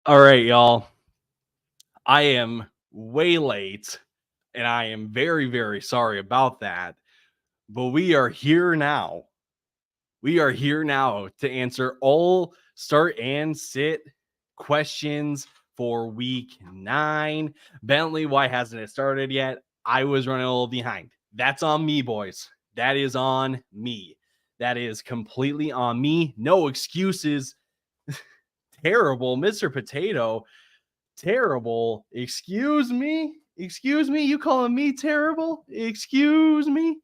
All right, y'all. I am way late and I am very, very sorry about that. But we are here now. We are here now to answer all start and sit questions for week 9. Bentley, why hasn't it started yet? I was running a little behind. That's on me, boys. That is on me. That is completely on me. No excuses. Terrible, Mr. Potato. Terrible. Excuse me? Excuse me? You calling me terrible? Excuse me?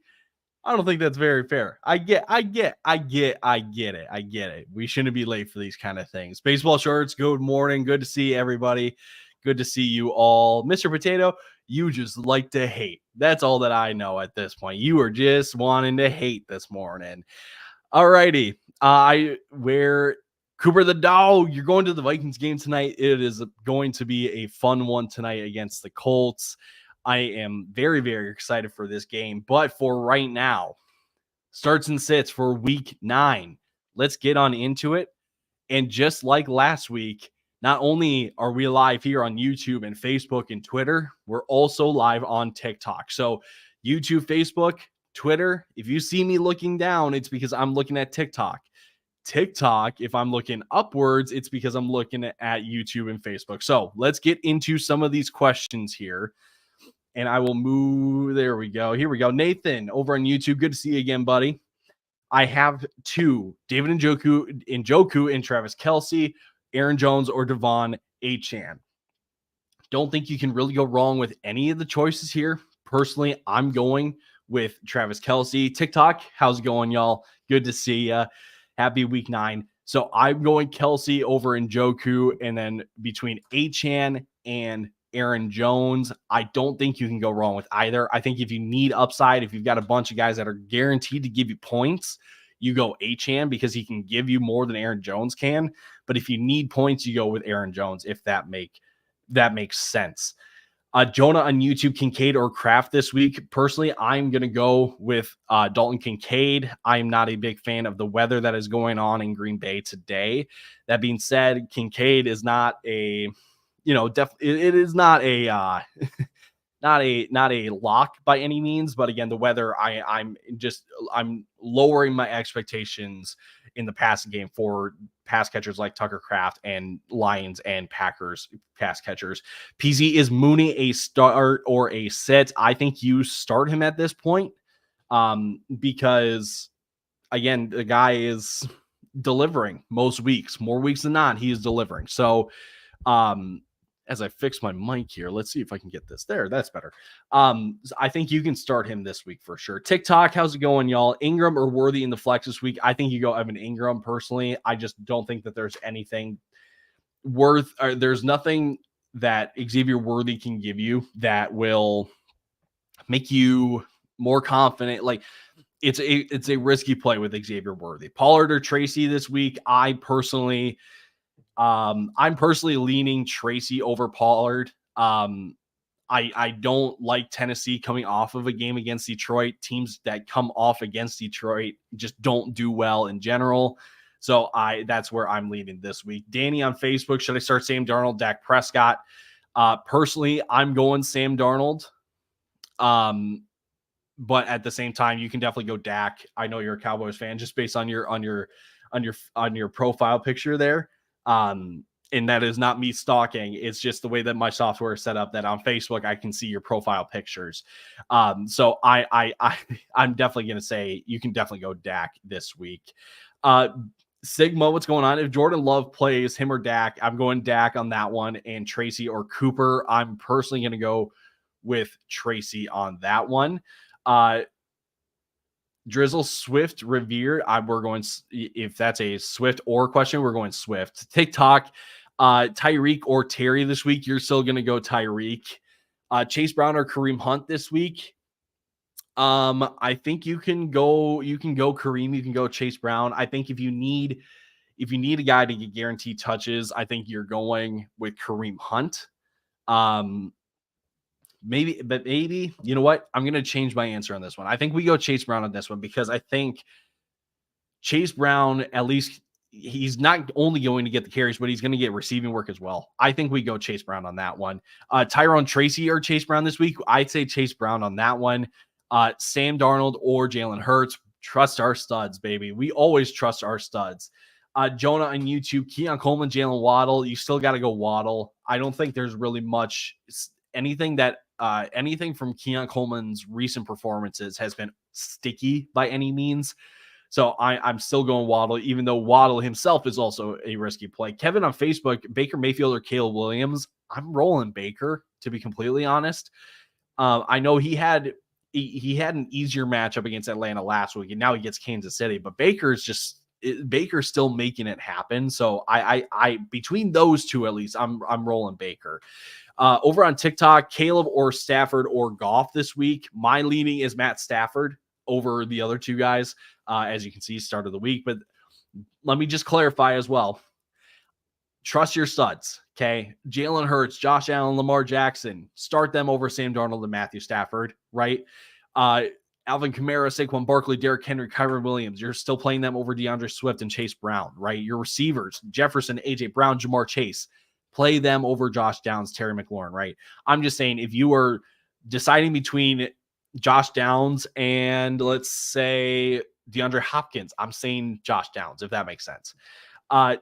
I don't think that's very fair. I get it. I get it. We shouldn't be late for these kind of things. Baseball shorts, good morning. Good to see everybody. Good to see you all. Mr. Potato, you just like to hate. That's all that I know at this point. You are just wanting to hate this morning. All righty. I wear Cooper the dog. You're going to the Vikings game tonight. It is going to be a fun one tonight against the Colts. I am very, very excited for this game. But for right now, starts and sits for week 9. Let's get on into it. And just like last week, not only are we live here on YouTube and Facebook and Twitter, we're also live on TikTok. So YouTube, Facebook, Twitter, if you see me looking down, it's because I'm looking at TikTok. TikTok, if I'm looking upwards, it's because I'm looking at YouTube and Facebook. So let's get into some of these questions here. And I will move. There we go. Here we go. Nathan over on YouTube. Good to see you again, buddy. I have 2, David Njoku and Travis Kelce, Aaron Jones or Devon Achane. Don't think you can really go wrong with any of the choices here. Personally, I'm going with Travis Kelce. TikTok, how's it going, y'all? Good to see you. Happy week 9. So I'm going Kelce over Njoku, and then between Achane and Aaron Jones, I don't think you can go wrong with either. I think if you need upside, if you've got a bunch of guys that are guaranteed to give you points, you go Achane because he can give you more than Aaron Jones can. But if you need points, you go with Aaron Jones, if that makes sense. Jonah on YouTube, Kincaid or Kraft this week. Personally, I'm going to go with Dalton Kincaid. I'm not a big fan of the weather that is going on in Green Bay today. That being said, Kincaid is not a, it is not a, not a lock by any means, but again, the weather, I'm lowering my expectations in the passing game for pass catchers like Tucker Kraft and Lions and Packers pass catchers. PZ, is Mooney a start or a sit? I think you start him at this point because again, the guy is delivering most weeks, more weeks than not, he is delivering. So as I fix my mic here, let's see if I can get this there. That's better. I think you can start him this week for sure. TikTok, how's it going, y'all? Ingram or Worthy in the flex this week? I think you go Evan Ingram personally. I just don't think that there's anything there's nothing that Xavier Worthy can give you that will make you more confident. Like it's a risky play with Xavier Worthy. Pollard or Tracy this week? I'm personally leaning Tracy over Pollard. I don't like Tennessee coming off of a game against Detroit. Teams that come off against Detroit just don't do well in general. So that's where I'm leaning this week. Danny on Facebook, should I start Sam Darnold, Dak Prescott? Personally, I'm going Sam Darnold. But at the same time, you can definitely go Dak. I know you're a Cowboys fan just based on your profile picture there. And that is not me stalking. It's just the way that my software is set up that on Facebook, I can see your profile pictures. So I'm definitely going to say you can definitely go Dak this week. Sigma, what's going on? If Jordan Love plays, him or Dak, I'm going Dak on that one. And Tracy or Cooper, I'm personally going to go with Tracy on that one. Drizzle, Swift, Revere. We're going, if that's a Swift or question, we're going Swift. TikTok, Tyreek or Terry this week. You're still going to go Tyreek. Chase Brown or Kareem Hunt this week. I think you can go Kareem. You can go Chase Brown. I think if you need a guy to get guaranteed touches, I think you're going with Kareem Hunt. Maybe, you know what? I'm going to change my answer on this one. I think we go Chase Brown on this one because I think Chase Brown, at least he's not only going to get the carries, but he's going to get receiving work as well. I think we go Chase Brown on that one. Tyrone Tracy or Chase Brown this week. I'd say Chase Brown on that one. Sam Darnold or Jalen Hurts. Trust our studs, baby. We always trust our studs. Jonah on YouTube, Keon Coleman, Jalen Waddle. You still got to go Waddle. I don't think there's really much anything from Keon Coleman's recent performances has been sticky by any means. So I'm still going Waddle, even though Waddle himself is also a risky play. Kevin on Facebook, Baker Mayfield or Caleb Williams. I'm rolling Baker, to be completely honest. I know he had an easier matchup against Atlanta last week, and now he gets Kansas City. But Baker's still making it happen. So I between those two at least, I'm rolling Baker. Over on TikTok, Caleb or Stafford or Goff this week. My leaning is Matt Stafford over the other two guys. As you can see, start of the week. But let me just clarify as well. Trust your studs, okay? Jalen Hurts, Josh Allen, Lamar Jackson. Start them over Sam Darnold and Matthew Stafford, right? Alvin Kamara, Saquon Barkley, Derrick Henry, Kyron Williams. You're still playing them over DeAndre Swift and Chase Brown, right? Your receivers, Jefferson, A.J. Brown, Jamar Chase. Play them over Josh Downs, Terry McLaurin, right? I'm just saying, if you were deciding between Josh Downs and, let's say, DeAndre Hopkins, I'm saying Josh Downs, if that makes sense.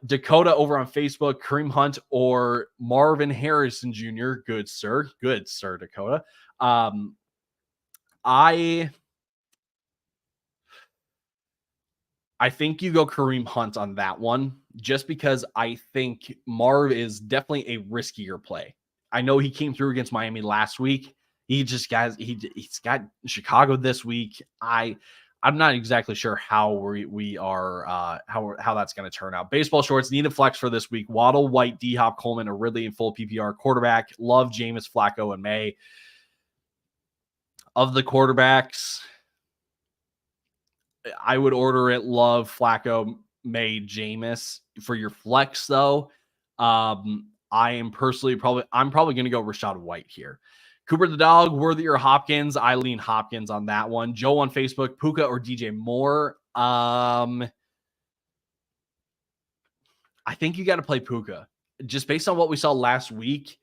Dakota over on Facebook, Kareem Hunt or Marvin Harrison Jr. Good, sir, Dakota. I think you go Kareem Hunt on that one, just because I think Marv is definitely a riskier play. I know he came through against Miami last week. He's got Chicago this week. I'm not exactly sure how we are how that's going to turn out. Baseball shorts, need a flex for this week. Waddle, White, D-Hop, Coleman, or Ridley in full PPR. Quarterback, love Jameis, Flacco, and May. Of the quarterbacks, I would order it Love, Flacco, May, Jameis. For your flex, though, I'm probably going to go Rachaad White here. Cooper the Dog, Worthy or Hopkins? I lean Hopkins on that one. Joe on Facebook, Puka or DJ Moore? I think you got to play Puka. Just based on what we saw last week,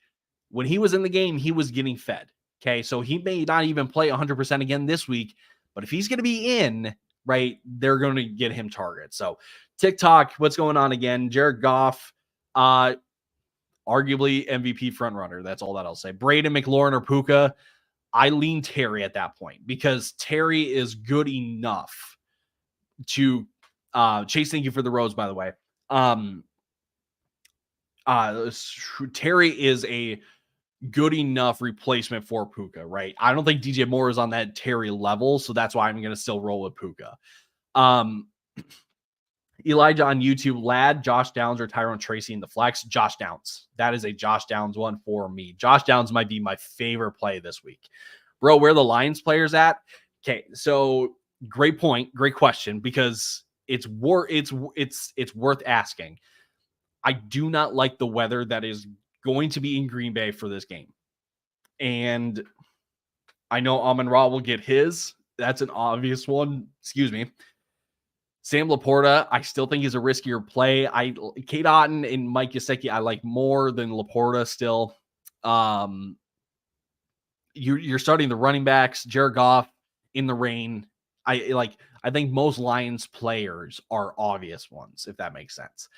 when he was in the game, he was getting fed. Okay, so he may not even play 100% again this week, but if he's going to be in, right, they're going to get him targets. So TikTok, what's going on again? Jared Goff, arguably MVP frontrunner. That's all that I'll say. Braden, McLaurin, or Puka. I lean Terry at that point because Terry is good enough to Chase. Thank you for the rose, by the way. Terry is a good enough replacement for Puka, right? I don't think DJ Moore is on that Terry level, so that's why I'm going to still roll with Puka. Elijah on YouTube, Lad, Josh Downs, or Tyrone Tracy in the flex. Josh Downs. That is a Josh Downs one for me. Josh Downs might be my favorite play this week. Bro, where are the Lions players at? Okay, so great point, great question, because it's worth asking. I do not like the weather that is going to be in Green Bay for this game. And I know Amon-Ra will get his. That's an obvious one. Excuse me. Sam Laporta, I still think is a riskier play. Kate Otten and Mike Gesicki, I like more than Laporta still. You're starting the running backs, Jared Goff in the rain. I think most Lions players are obvious ones, if that makes sense.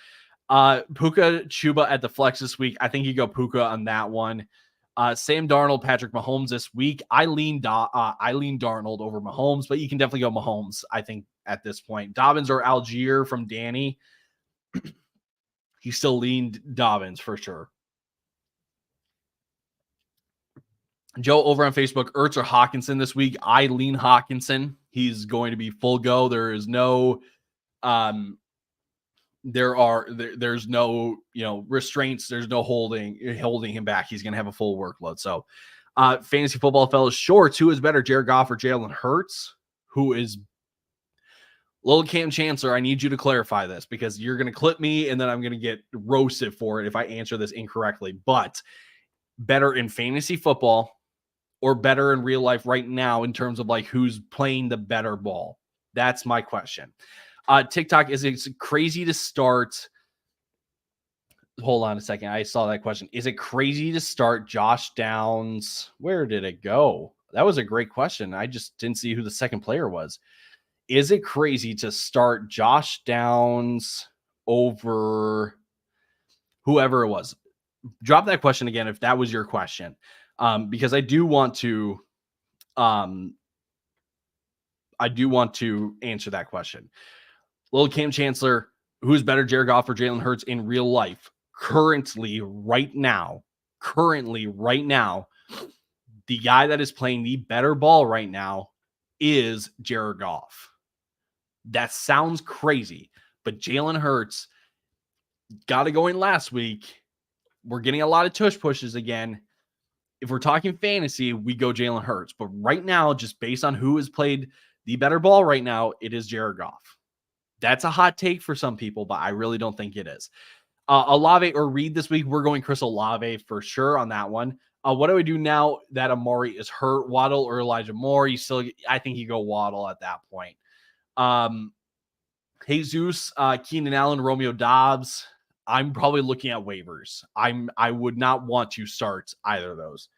Puka Chuba at the flex this week. I think you go Puka on that one. Sam Darnold, Patrick Mahomes this week. I lean Darnold over Mahomes, but you can definitely go Mahomes, I think, at this point. Dobbins or Algier from Danny. He still leaned Dobbins for sure. Joe over on Facebook, Ertz or Hawkinson this week. I lean Hawkinson. He's going to be full go. There is no there's no restraints. There's no holding him back. He's going to have a full workload. So fantasy football fellas, shorts, who is better, Jared Goff or Jalen Hurts? Who is Little Cam Chancellor? I need you to clarify this because you're going to clip me and then I'm going to get roasted for it if I answer this incorrectly. But better in fantasy football or better in real life right now in terms of like who's playing the better ball? That's my question. TikTok, is it crazy to start? Hold on a second. I saw that question. Is it crazy to start Josh Downs? Where did it go? That was a great question. I just didn't see who the second player was. Is it crazy to start Josh Downs over whoever it was? Drop that question again if that was your question, because I do want to answer that question. Little Cam Chancellor, who's better, Jared Goff or Jalen Hurts in real life? Currently, right now, the guy that is playing the better ball right now is Jared Goff. That sounds crazy, but Jalen Hurts got it going last week. We're getting a lot of tush pushes again. If we're talking fantasy, we go Jalen Hurts. But right now, just based on who has played the better ball right now, it is Jared Goff. That's a hot take for some people, but I really don't think it is. Olave or Reed this week, we're going Chris Olave for sure on that one. What do we do now that Amari is hurt? Waddle or Elijah Moore? I think you go Waddle at that point. Jesus, Keenan Allen, Romeo Dobbs. I'm probably looking at waivers. I would not want to start either of those.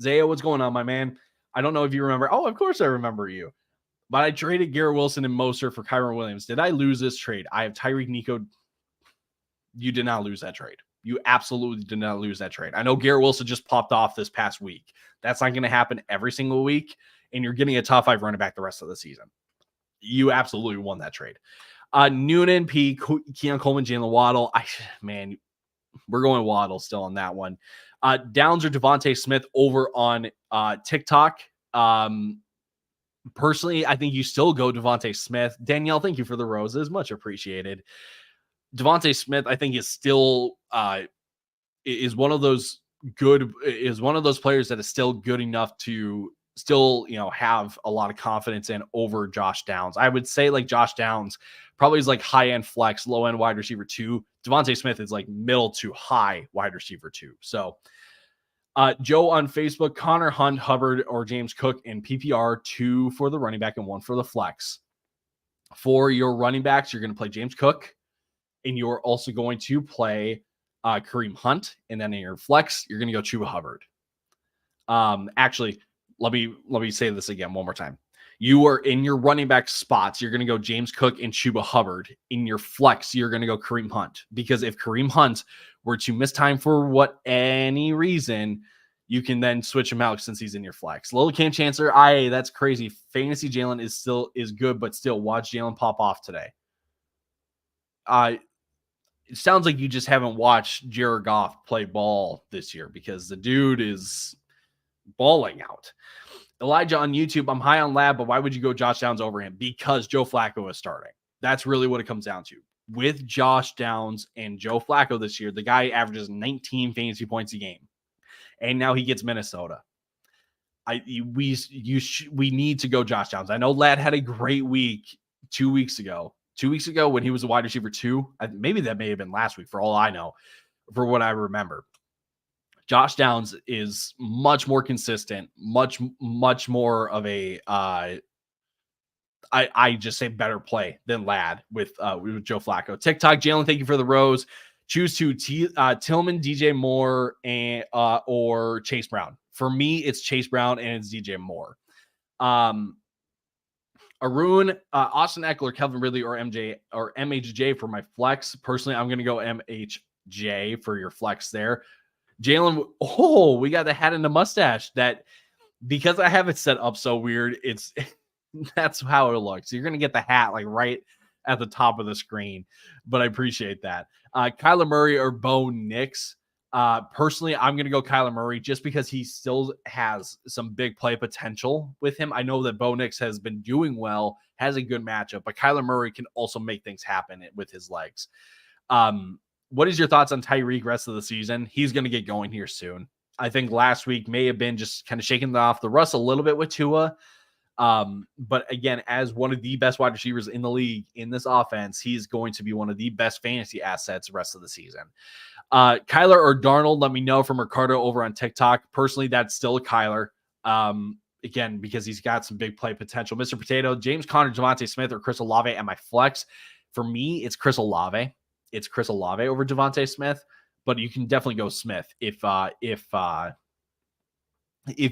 Zaya, what's going on, my man? I don't know if you remember. Oh, of course I remember you. But I traded Garrett Wilson and Mostert for Kyron Williams. Did I lose this trade? I have Tyreek Nico. You did not lose that trade. You absolutely did not lose that trade. I know Garrett Wilson just popped off this past week. That's not going to happen every single week, and you're getting a top 5 running back the rest of the season. You absolutely won that trade. Noonan, P, Keon Coleman, Jalen Waddle. We're going Waddle still on that one. Downs or Devontae Smith over on TikTok. Personally, I think you still go Devontae Smith. Danielle, thank you for the roses. Much appreciated. Devontae Smith, I think, is still is one of those players that is still good enough to still, have a lot of confidence in over Josh Downs. I would say like Josh Downs probably is like high-end flex, low-end wide receiver 2. Devontae Smith is like middle to high wide receiver 2. So Joe on Facebook, Connor, Hunt, Hubbard, or James Cook in PPR, 2 for the running back and 1 for the flex. For your running backs, you're going to play James Cook, and you're also going to play Kareem Hunt. And then in your flex, you're going to go Chuba Hubbard. Actually, let me say this again one more time. You are in your running back spots. You're going to go James Cook and Chuba Hubbard. In your flex, you're going to go Kareem Hunt, because if Kareem Hunt were to miss time for any reason, you can then switch him out since he's in your flex. Little Cam Chancellor, that's crazy. Fantasy Jalen is good, but still watch Jalen pop off today. It sounds like you just haven't watched Jared Goff play ball this year, because the dude is balling out. Elijah on YouTube, I'm high on Lab, but why would you go Josh Downs over him? Because Joe Flacco is starting. That's really what it comes down to. With Josh Downs and Joe Flacco this year, the guy averages 19 fantasy points a game, and now he gets Minnesota. We need to go Josh Downs. I know Lad had a great week 2 weeks ago. 2 weeks ago when he was a wide receiver 2. Maybe that may have been last week for all I know, for what I remember. Josh Downs is much more consistent, much more of a I just say better play than Lad with Joe Flacco. TikTok, Jalen, thank you for the rose. Choose to Tillman, DJ Moore, and or Chase Brown. For me, it's Chase Brown and it's DJ Moore. Arun, Austin Eckler, Kelvin Ridley, or MHJ for my flex. Personally, I'm going to go MHJ for your flex there. Jalen, we got the hat and the mustache. That, because I have it set up so weird, that's how it looks. So you're going to get the hat like right at the top of the screen, but I appreciate that. Kyler Murray or Bo Nix. Personally, I'm going to go Kyler Murray just because he still has some big play potential with him. I know that Bo Nix has been doing well, has a good matchup, but Kyler Murray can also make things happen with his legs. What is your thoughts on Tyreek rest of the season? He's going to get going here soon. I think last week may have been just kind of shaking off the rust a little bit with Tua. But again, as one of the best wide receivers in the league in this offense, he's going to be one of the best fantasy assets the rest of the season. Kyler or Darnold, let me know from Ricardo over on TikTok. Personally, that's still Kyler. again, because he's got some big play potential. Mr. Potato, James Conner, Devontae Smith, or Chris Olave at my flex. For me, it's Chris Olave. It's Chris Olave over Devontae Smith, but you can definitely go Smith if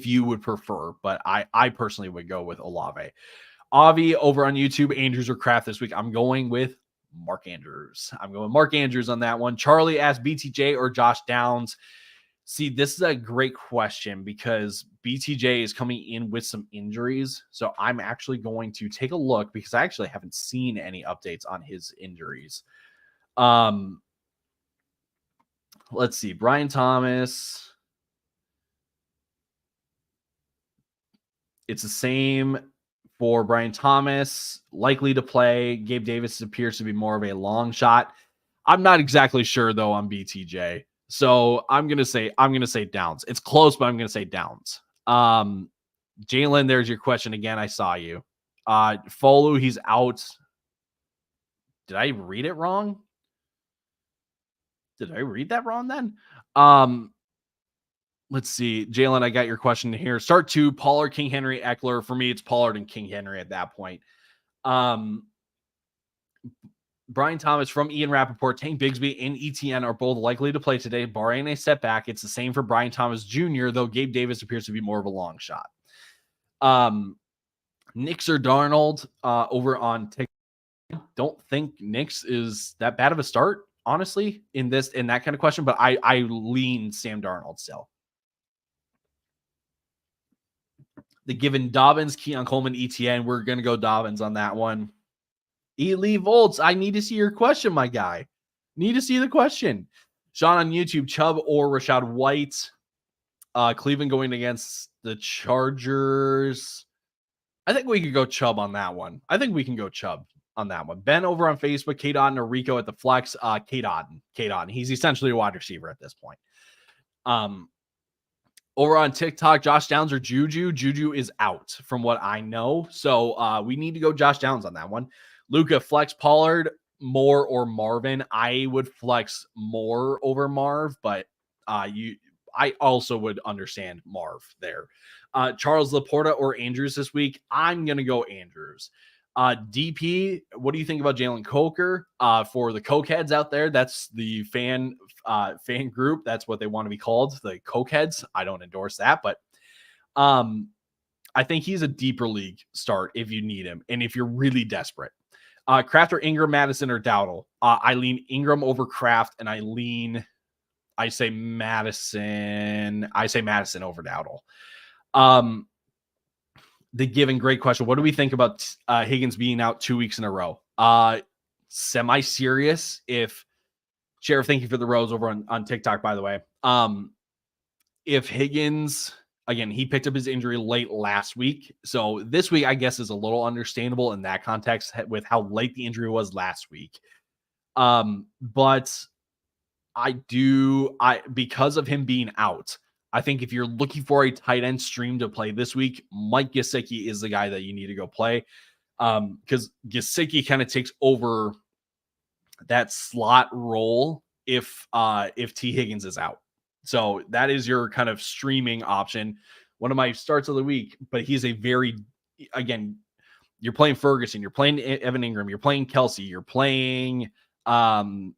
you would prefer. But I personally would go with Olave. Avi over on YouTube, Andrews or Kraft this week. I'm going with Mark Andrews. I'm going Mark Andrews on that one. Charlie asked BTJ or Josh Downs. See, this is a great question because BTJ is coming in with some injuries. So I'm actually going to take a look because I actually haven't seen any updates on his injuries. Let's see. Brian Thomas. It's the same for Brian Thomas, likely to play. Gabe Davis appears to be more of a long shot. I'm not exactly sure though on BTJ. So I'm gonna say Downs. It's close, but I'm gonna say Downs. Jalen, there's your question again. I saw you. Folu, he's out. Did I read it wrong? Did I read that wrong then? Let's see. Jalen, I got your question here. Start 2, Pollard, King Henry, Eckler. For me, it's Pollard and King Henry at that point. Brian Thomas from Ian Rappaport, Tank Bigsby, and ETN are both likely to play today, barring a setback. It's the same for Brian Thomas Jr., though Gabe Davis appears to be more of a long shot. Knicks or Darnold over on TikTok. Don't think Knicks is that bad of a start, honestly, in that kind of question, but I lean Sam Darnold still. The given Dobbins, Keon Coleman, ETN. We're going to go Dobbins on that one. Lee Volts, I need to see your question, my guy. Need to see the question. Sean on YouTube, Chubb or Rashad White. Cleveland going against the Chargers. I think we could go Chubb on that one. Ben over on Facebook, Kate Otten or Rico at the flex. Kate Otten. He's essentially a wide receiver at this point. Over on TikTok, Josh Downs or Juju. Juju is out from what I know. So we need to go Josh Downs on that one. Luca, flex Pollard, Moore, or Marvin. I would flex Moore over Marv, but I also would understand Marv there. Charles Laporta or Andrews this week. I'm going to go Andrews. DP, what do you think about Jalen Coker? For the Cokeheads out there, that's the fan group. That's what they want to be called, the Cokeheads. I don't endorse that, but I think he's a deeper league start if you need him and if you're really desperate. Kraft or Ingram, Madison or Dowdle. I lean Ingram over Kraft, and I say Madison over Dowdle. The given great question. What do we think about Higgins being out 2 weeks in a row? Semi-serious. If Sheriff, thank you for the rose over on TikTok, by the way. If Higgins, again, he picked up his injury late last week. So this week, I guess, is a little understandable in that context with how late the injury was last week. But because of him being out, I think if you're looking for a tight end stream to play this week, Mike Gesicki is the guy that you need to go play. Because Gesicki kind of takes over that slot role if T. Higgins is out. So that is your kind of streaming option. One of my starts of the week, but he's again, you're playing Ferguson, you're playing Evan Ingram, you're playing Kelsey, you're playing Njoku,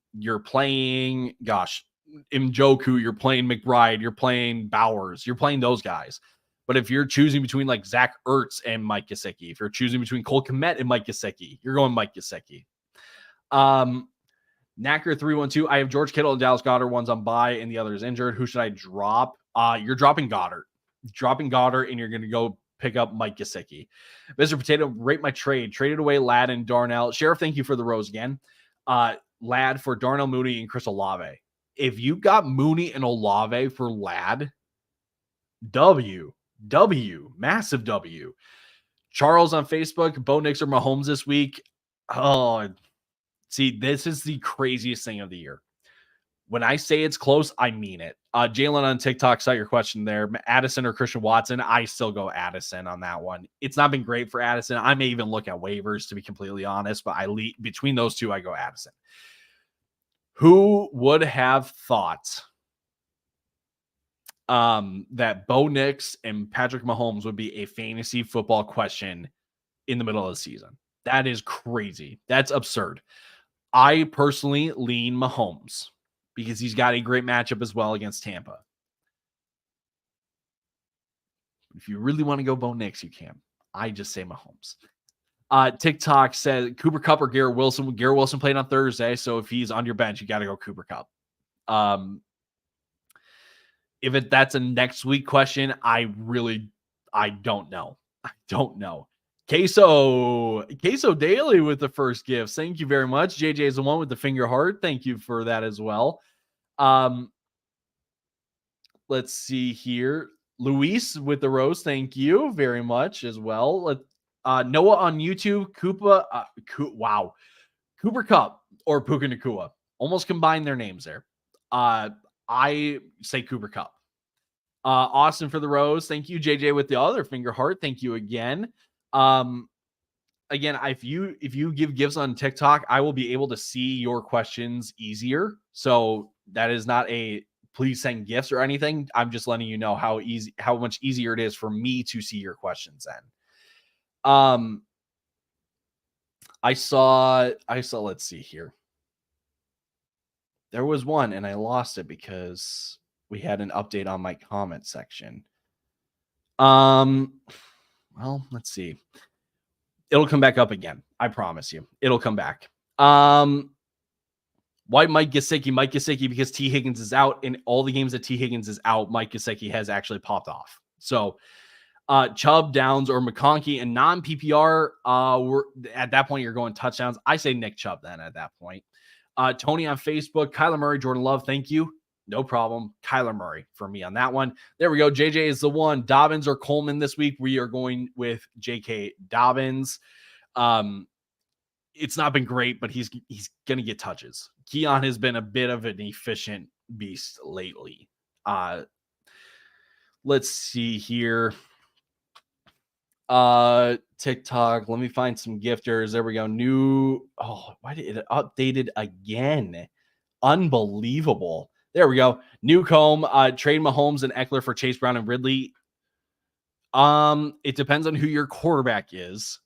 you're playing McBride, you're playing Bowers, you're playing those guys. But if you're choosing between like Zach Ertz and Mike Gesicki, if you're choosing between Cole Kmet and Mike Gesicki, you're going Mike Gesicki. Knacker 312. I have George Kittle and Dallas Goedert. One's on bye and the other is injured. Who should I drop? You're dropping Goddard. And you're going to go pick up Mike Gesicki. Mr. Potato, rate my trade. Traded away Ladd and Darnell. Sheriff, thank you for the rose again. Ladd for Darnell Mooney and Chris Olave. If you got Mooney and Olave for Ladd, massive W. Charles on Facebook, Bo Nix or Mahomes this week. Oh, see, this is the craziest thing of the year. When I say it's close, I mean it. Jalen on TikTok saw your question there. Addison or Christian Watson? I still go Addison on that one. It's not been great for Addison. I may even look at waivers, to be completely honest, but between those two, I go Addison. Who would have thought that Bo Nix and Patrick Mahomes would be a fantasy football question in the middle of the season. That is crazy. That's absurd. I personally lean Mahomes because he's got a great matchup as well against Tampa. If you really want to go Bo Nix, you can. I just say Mahomes. TikTok says Cooper Kupp or Garrett Wilson. Garrett Wilson played on Thursday, so if he's on your bench, you got to go Cooper Kupp. If that's a next week question, I don't know. I don't know. Queso Daily with the first gifts. Thank you very much. JJ is the one with the finger heart. Thank you for that as well. Let's see here. Luis with the rose. Thank you very much as well. Noah on YouTube. Wow. Cooper Kupp or Puka Nacua. Almost combined their names there. I say Cooper Kupp. Austin for the rose. Thank you. JJ with the other finger heart. Thank you again. Again, if you give gifts on TikTok, I will be able to see your questions easier. So that is not a please send gifts or anything. I'm just letting you know how much easier it is for me to see your questions then. I saw, let's see here. There was one and I lost it because we had an update on my comment section. Well, let's see. It'll come back up again. I promise you. It'll come back. Why Mike Gesicki? Because T. Higgins is out. In all the games that T. Higgins is out, Mike Gesicki has actually popped off. So Chubb, Downs, or McConkey and non-PPR, at that point, you're going touchdowns. I say Nick Chubb then at that point. Tony on Facebook, Kyler Murray, Jordan Love, thank you. No problem. Kyler Murray for me on that one. There we go. JJ is the one. Dobbins or Coleman this week. We are going with J.K. Dobbins. It's not been great, but he's going to get touches. Keon has been a bit of an efficient beast lately. Let's see here. TikTok. Let me find some gifters. There we go. Why did it updated again? Unbelievable. There we go. Newcomb, trade Mahomes and Eckler for Chase Brown and Ridley. It depends on who your quarterback is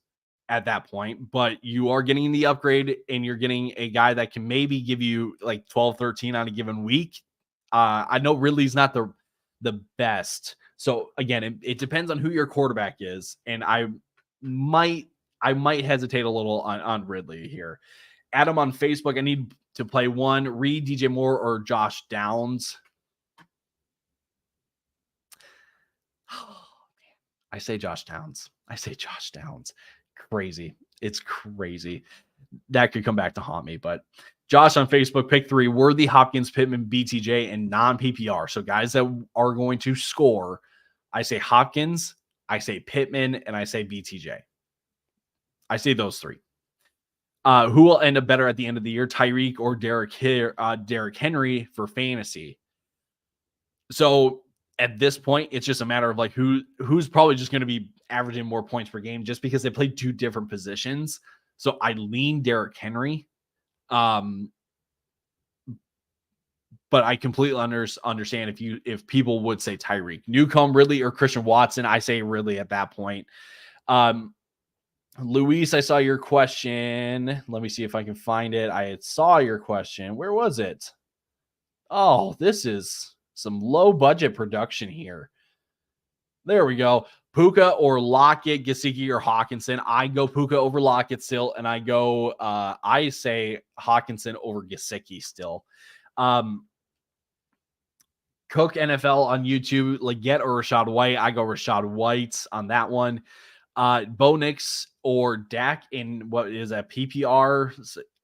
at that point, but you are getting the upgrade and you're getting a guy that can maybe give you like 12, 13 on a given week. I know Ridley's not the best. So again, it depends on who your quarterback is. And I might hesitate a little on Ridley here. Adam on Facebook, I need to play one. Reed, DJ Moore, or Josh Downs. I say Josh Downs. Crazy. It's crazy. That could come back to haunt me. But Josh on Facebook, pick 3. Worthy, Hopkins, Pittman, BTJ, and non-PPR. So guys that are going to score, I say Hopkins, I say Pittman, and I say BTJ. I say those 3. Who will end up better at the end of the year, Tyreek or Derrick Henry for fantasy? So at this point, it's just a matter of like who's probably just going to be averaging more points per game just because they play 2 different positions. So I lean Derrick Henry. But I completely understand if people would say Tyreek. Newcomb, Ridley, or Christian Watson, I say Ridley at that point. Luis, I saw your question. Let me see if I can find it. I saw your question. Where was it? Oh, this is some low budget production here. There we go. Puka or Lockett, Gesicki or Hawkinson. I go Puka over Lockett still, and I say Hawkinson over Gesicki still. Cook NFL on YouTube, Leggett or Rashad White. I go Rashad White on that one. Bo Nix or Dak in what is a PPR.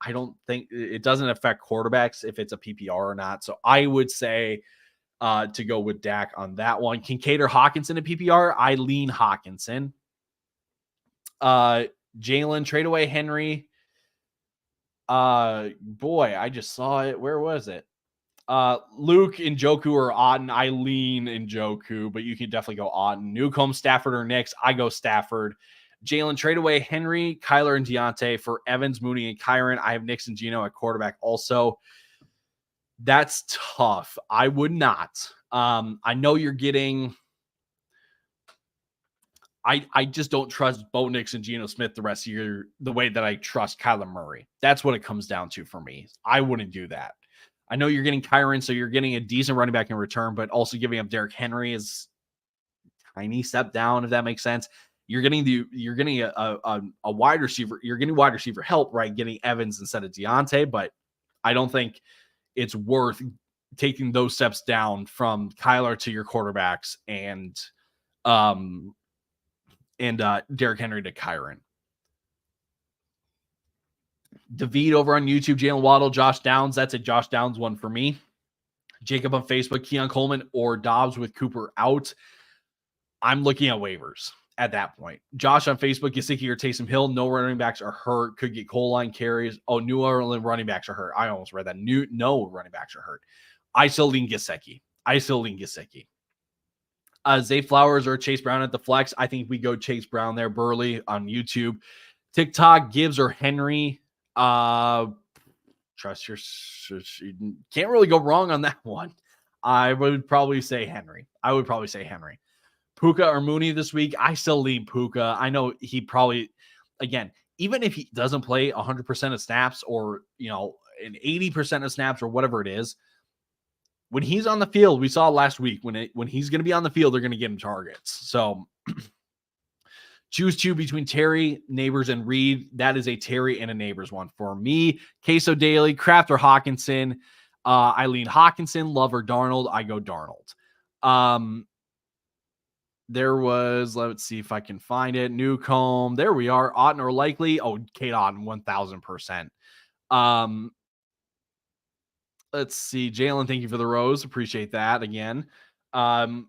I don't think it doesn't affect quarterbacks if it's a PPR or not. So I would say to go with Dak on that one. Kincaid or Hawkinson in PPR. I lean Hawkinson. Jalen, trade away Henry. Boy, I just saw it. Where was it? Luke, Njoku, or Auden. I lean Njoku, but you can definitely go Auden. Newcomb, Stafford, or Nix. I go Stafford. Jalen, trade away Henry, Kyler, and Deontay for Evans, Mooney, and Kyron. I have Nix and Gino at quarterback also. That's tough. I would not. I know you're getting. I just don't trust Bo Nix and Geno Smith the rest of the year the way that I trust Kyler Murray. That's what it comes down to for me. I wouldn't do that. I know you're getting Kyron, so you're getting a decent running back in return, but also giving up Derrick Henry is tiny step down, if that makes sense. You're getting a wide receiver. You're getting wide receiver help, right? Getting Evans instead of Deontay, but I don't think it's worth taking those steps down from Kyler to your quarterbacks and Derrick Henry to Kyron. David over on YouTube, Jalen Waddle, Josh Downs. That's a Josh Downs one for me. Jacob on Facebook, Keon Coleman or Dobbs with Cooper out. I'm looking at waivers at that point. Josh on Facebook, Gesicki or Taysom Hill. No running backs are hurt. Could get goal line carries. Oh, New Orleans running backs are hurt. I almost read that. No running backs are hurt. I still lean Gesicki. Zay Flowers or Chase Brown at the flex. I think we go Chase Brown there. Burley on YouTube. TikTok, Gibbs or Henry. Trust your. You can't really go wrong on that one. I would probably say Henry. Puka or Mooney this week. I still lean Puka. I know he probably, again, even if he doesn't play 100% of snaps or, an 80% of snaps or whatever it is, when he's on the field, we saw last week, when he's going to be on the field, they're going to get him targets. So choose two between Terry, Neighbors, and Reed. That is a Terry and a Neighbors one for me. Queso Daily, Kraft or Hawkinson. I lean Hawkinson. Love or Darnold. I go Darnold. There was, let's see if I can find it. Newcomb. There we are. Otten or Likely. Oh, Kate Otten, 1,000%. Let's see. Jalen, thank you for the rose. Appreciate that again. Dylan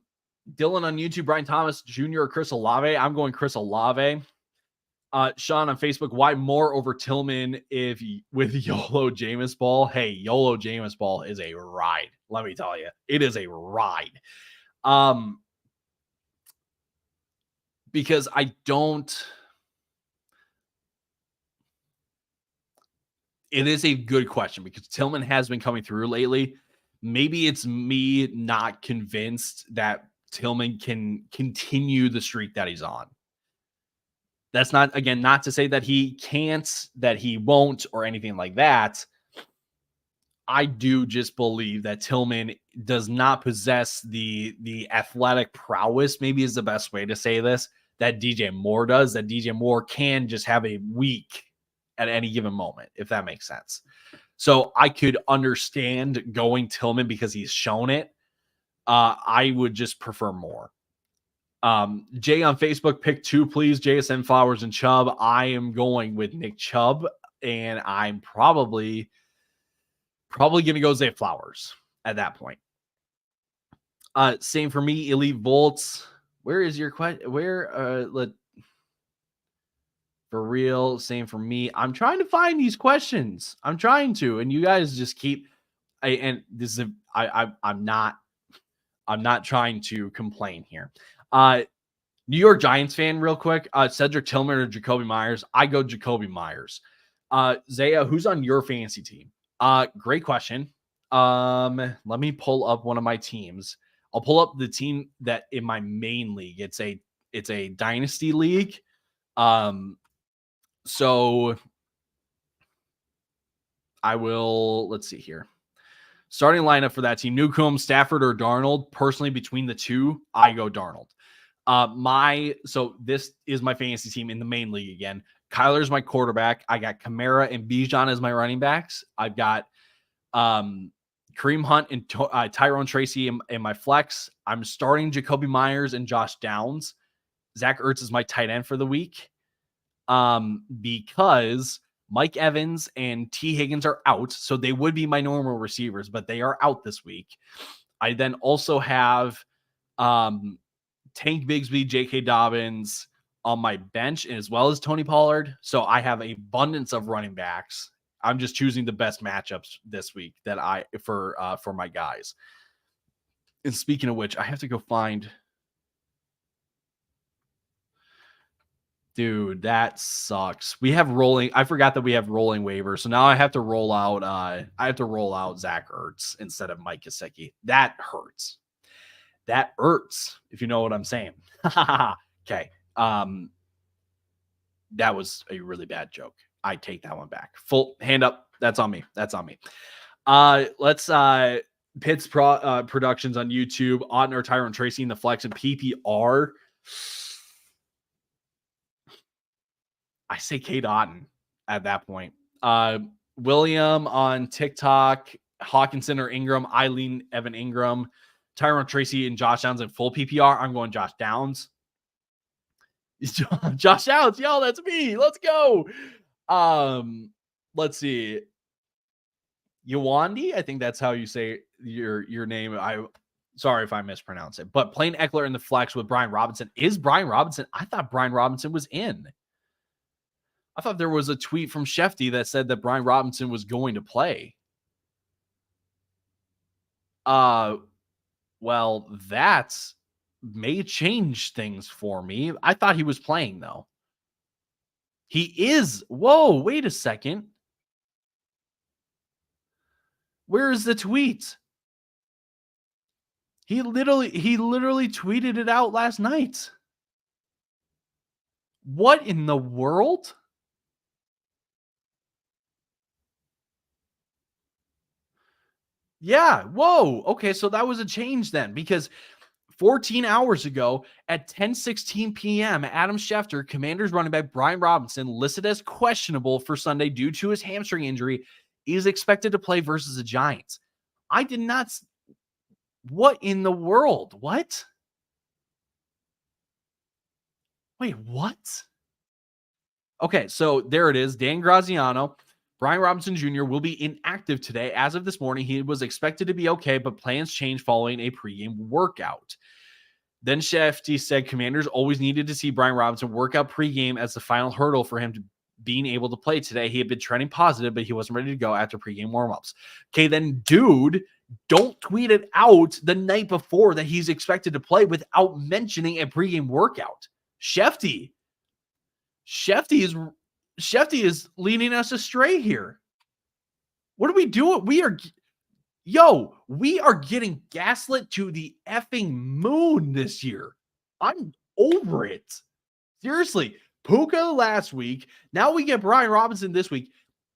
on YouTube, Brian Thomas Jr. or Chris Olave. I'm going Chris Olave. Sean on Facebook, why more over Tillman with YOLO Jameis Ball? Hey, YOLO Jameis Ball is a ride. Let me tell you, it is a ride. Because I don't. It is a good question because Tillman has been coming through lately. Maybe it's me not convinced that Tillman can continue the streak that he's on. That's not to say that he can't, that he won't, or anything like that. I do just believe that Tillman does not possess the athletic prowess, maybe is the best way to say this, that DJ Moore does, that DJ Moore can just have a week at any given moment, if that makes sense. So I could understand going Tillman because he's shown it. I would just prefer Moore. Jay on Facebook, pick two, please. JSN, Flowers, and Chubb. I am going with Nick Chubb, and I'm probably going to go Zay Flowers at that point. Same for me, Elite Volts. Where is your question? For real, same for me. I'm trying to find these questions. And you guys just keep. I'm not trying to complain here. New York Giants fan, real quick. Cedric Tillman or Jacoby Myers? I go Jacoby Myers. Zaya, who's on your fantasy team? Great question. Let me pull up one of my teams. I'll pull up the team that in my main league. It's a dynasty league. So I will, let's see here. Starting lineup for that team, Newcomb, Stafford, or Darnold. Personally, between the two, I go Darnold. So this is my fantasy team in the main league again. Kyler's my quarterback. I got Kamara and Bijan as my running backs. I've got Kareem Hunt and Tyrone Tracy in my flex. I'm starting Jacoby Myers and Josh Downs. Zach Ertz is my tight end for the week. Because Mike Evans and T. Higgins are out, so they would be my normal receivers, but they are out this week. I then also have Tank Bigsby, J.K. Dobbins on my bench, as well as Tony Pollard. So I have an abundance of running backs. I'm just choosing the best matchups this week for my guys. And speaking of which, I have to go find. Dude, that sucks. We have rolling. I forgot that we have rolling waivers. So now I have to roll out Zach Ertz instead of Mike Gesicki. That hurts. That hurts, if you know what I'm saying. Okay. That was a really bad joke. I take that one back. Full hand up. That's on me. That's on me. Let's Pitts Productions on YouTube. Otten or Tyrone Tracy in the flex and PPR. I say Kate Otten at that point. William on TikTok. Hawkinson or Ingram. Eileen, Evan Ingram. Tyrone Tracy and Josh Downs in full PPR. I'm going Josh Downs. Josh Downs. Yo, that's me. Let's go. Let's see. Yawandi, I think that's how you say your name. Sorry if I mispronounce it, but playing Eckler in the flex with Brian Robinson. Is Brian Robinson? I thought Brian Robinson was in. I thought there was a tweet from Shefty that said that Brian Robinson was going to play. Well, that may change things for me. I thought he was playing though. He is. Whoa, wait a second. Where is the tweet? He literally tweeted it out last night. What in the world? Yeah. Whoa. Okay. So that was a change then, because 14 hours ago at 10:16 p.m., Adam Schefter, Commanders running back Brian Robinson, listed as questionable for Sunday due to his hamstring injury, is expected to play versus the Giants. I did not. What in the world? What? Wait, what? Okay, so there it is. Dan Graziano. Brian Robinson Jr. will be inactive today. As of this morning, he was expected to be okay, but plans changed following a pregame workout. Then Shefty said Commanders always needed to see Brian Robinson work out pregame as the final hurdle for him to being able to play today. He had been trending positive, but he wasn't ready to go after pregame warmups. Okay, then dude, don't tweet it out the night before that he's expected to play without mentioning a pregame workout. Shefty is leading us astray here. What are we doing? We are getting gaslit to the effing moon this year. I'm over it. Seriously, Puka last week. Now we get Brian Robinson this week.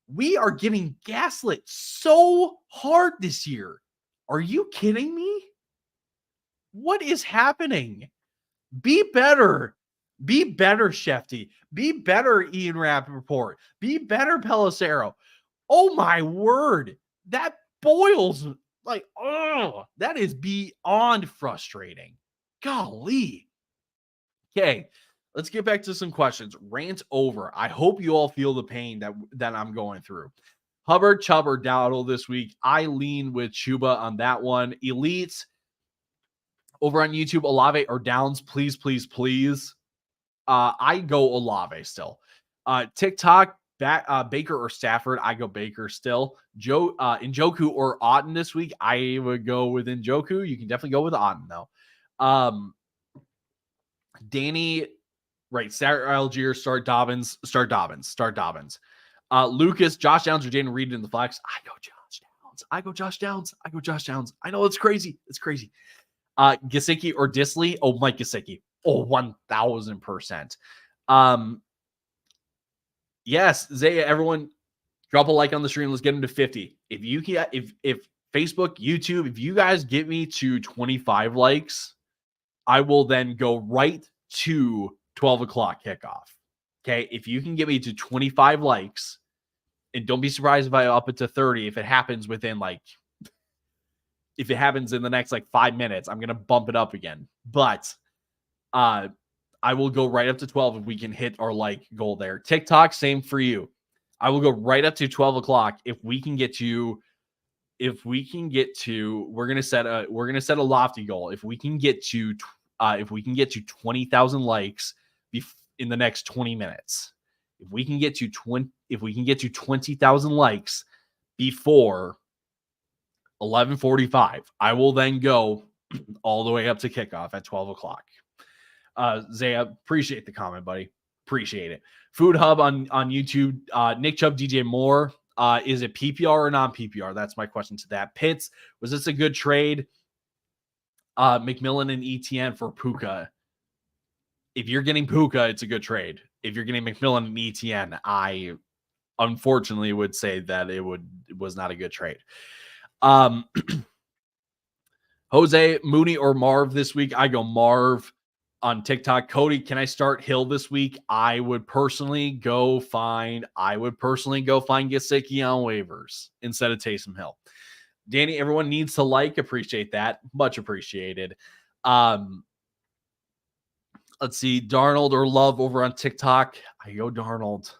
We are getting gaslit so hard this year. Are you kidding me? What is happening? Be better. Be better, Shefty. Be better, Ian Rappaport. Be better, Pelissero. Oh, my word. That boils. Like, oh, that is beyond frustrating. Golly. Okay, let's get back to some questions. Rant over. I hope you all feel the pain that I'm going through. Hubbard, Chubb, or Dowdle this week. I lean with Chuba on that one. Elites over on YouTube, Olave or Downs, please, please, please. I go Olave still. TikTok, Baker or Stafford, I go Baker still. Njoku or Otten this week, I would go with Njoku. You can definitely go with Otten though. Danny, right? Start Algier, start Dobbins. Lucas, Josh Downs or Jaden Reed in the flex. I go Josh Downs. I know it's crazy. Gesicki or Disley. Oh, Mike Gesicki. Oh, 1000%. Yes, Zaya, everyone drop a like on the stream. Let's get him to 50. If you can, if Facebook, YouTube, if you guys get me to 25 likes, I will then go right to 12 o'clock kickoff. Okay. If you can get me to 25 likes, and don't be surprised if I up it to 30, if it happens if it happens in the next 5 minutes, I'm going to bump it up again. But I will go right up to 12 if we can hit our goal there. TikTok, same for you. I will go right up to 12 o'clock if we can get to. We're gonna set a lofty goal. If we can get to 20,000 likes in the next 20 minutes, if we can get to 20,000 likes before 11:45, I will then go all the way up to kickoff at 12 o'clock. Zaya, appreciate the comment, buddy. Appreciate it. Food Hub on YouTube. Nick Chubb, DJ Moore. Is it PPR or non-PPR? That's my question to that. Pitts, was this a good trade? McMillan and ETN for Puka. If you're getting Puka, it's a good trade. If you're getting McMillan and ETN, I unfortunately would say that it was not a good trade. Jose, Mooney, or Marv this week? I go Marv on TikTok. Cody, can I start Hill this week? I would personally go find Gesicki on waivers instead of Taysom Hill. Danny, everyone needs to appreciate that. Much appreciated. Let's see, Darnold or Love over on TikTok. I go Darnold.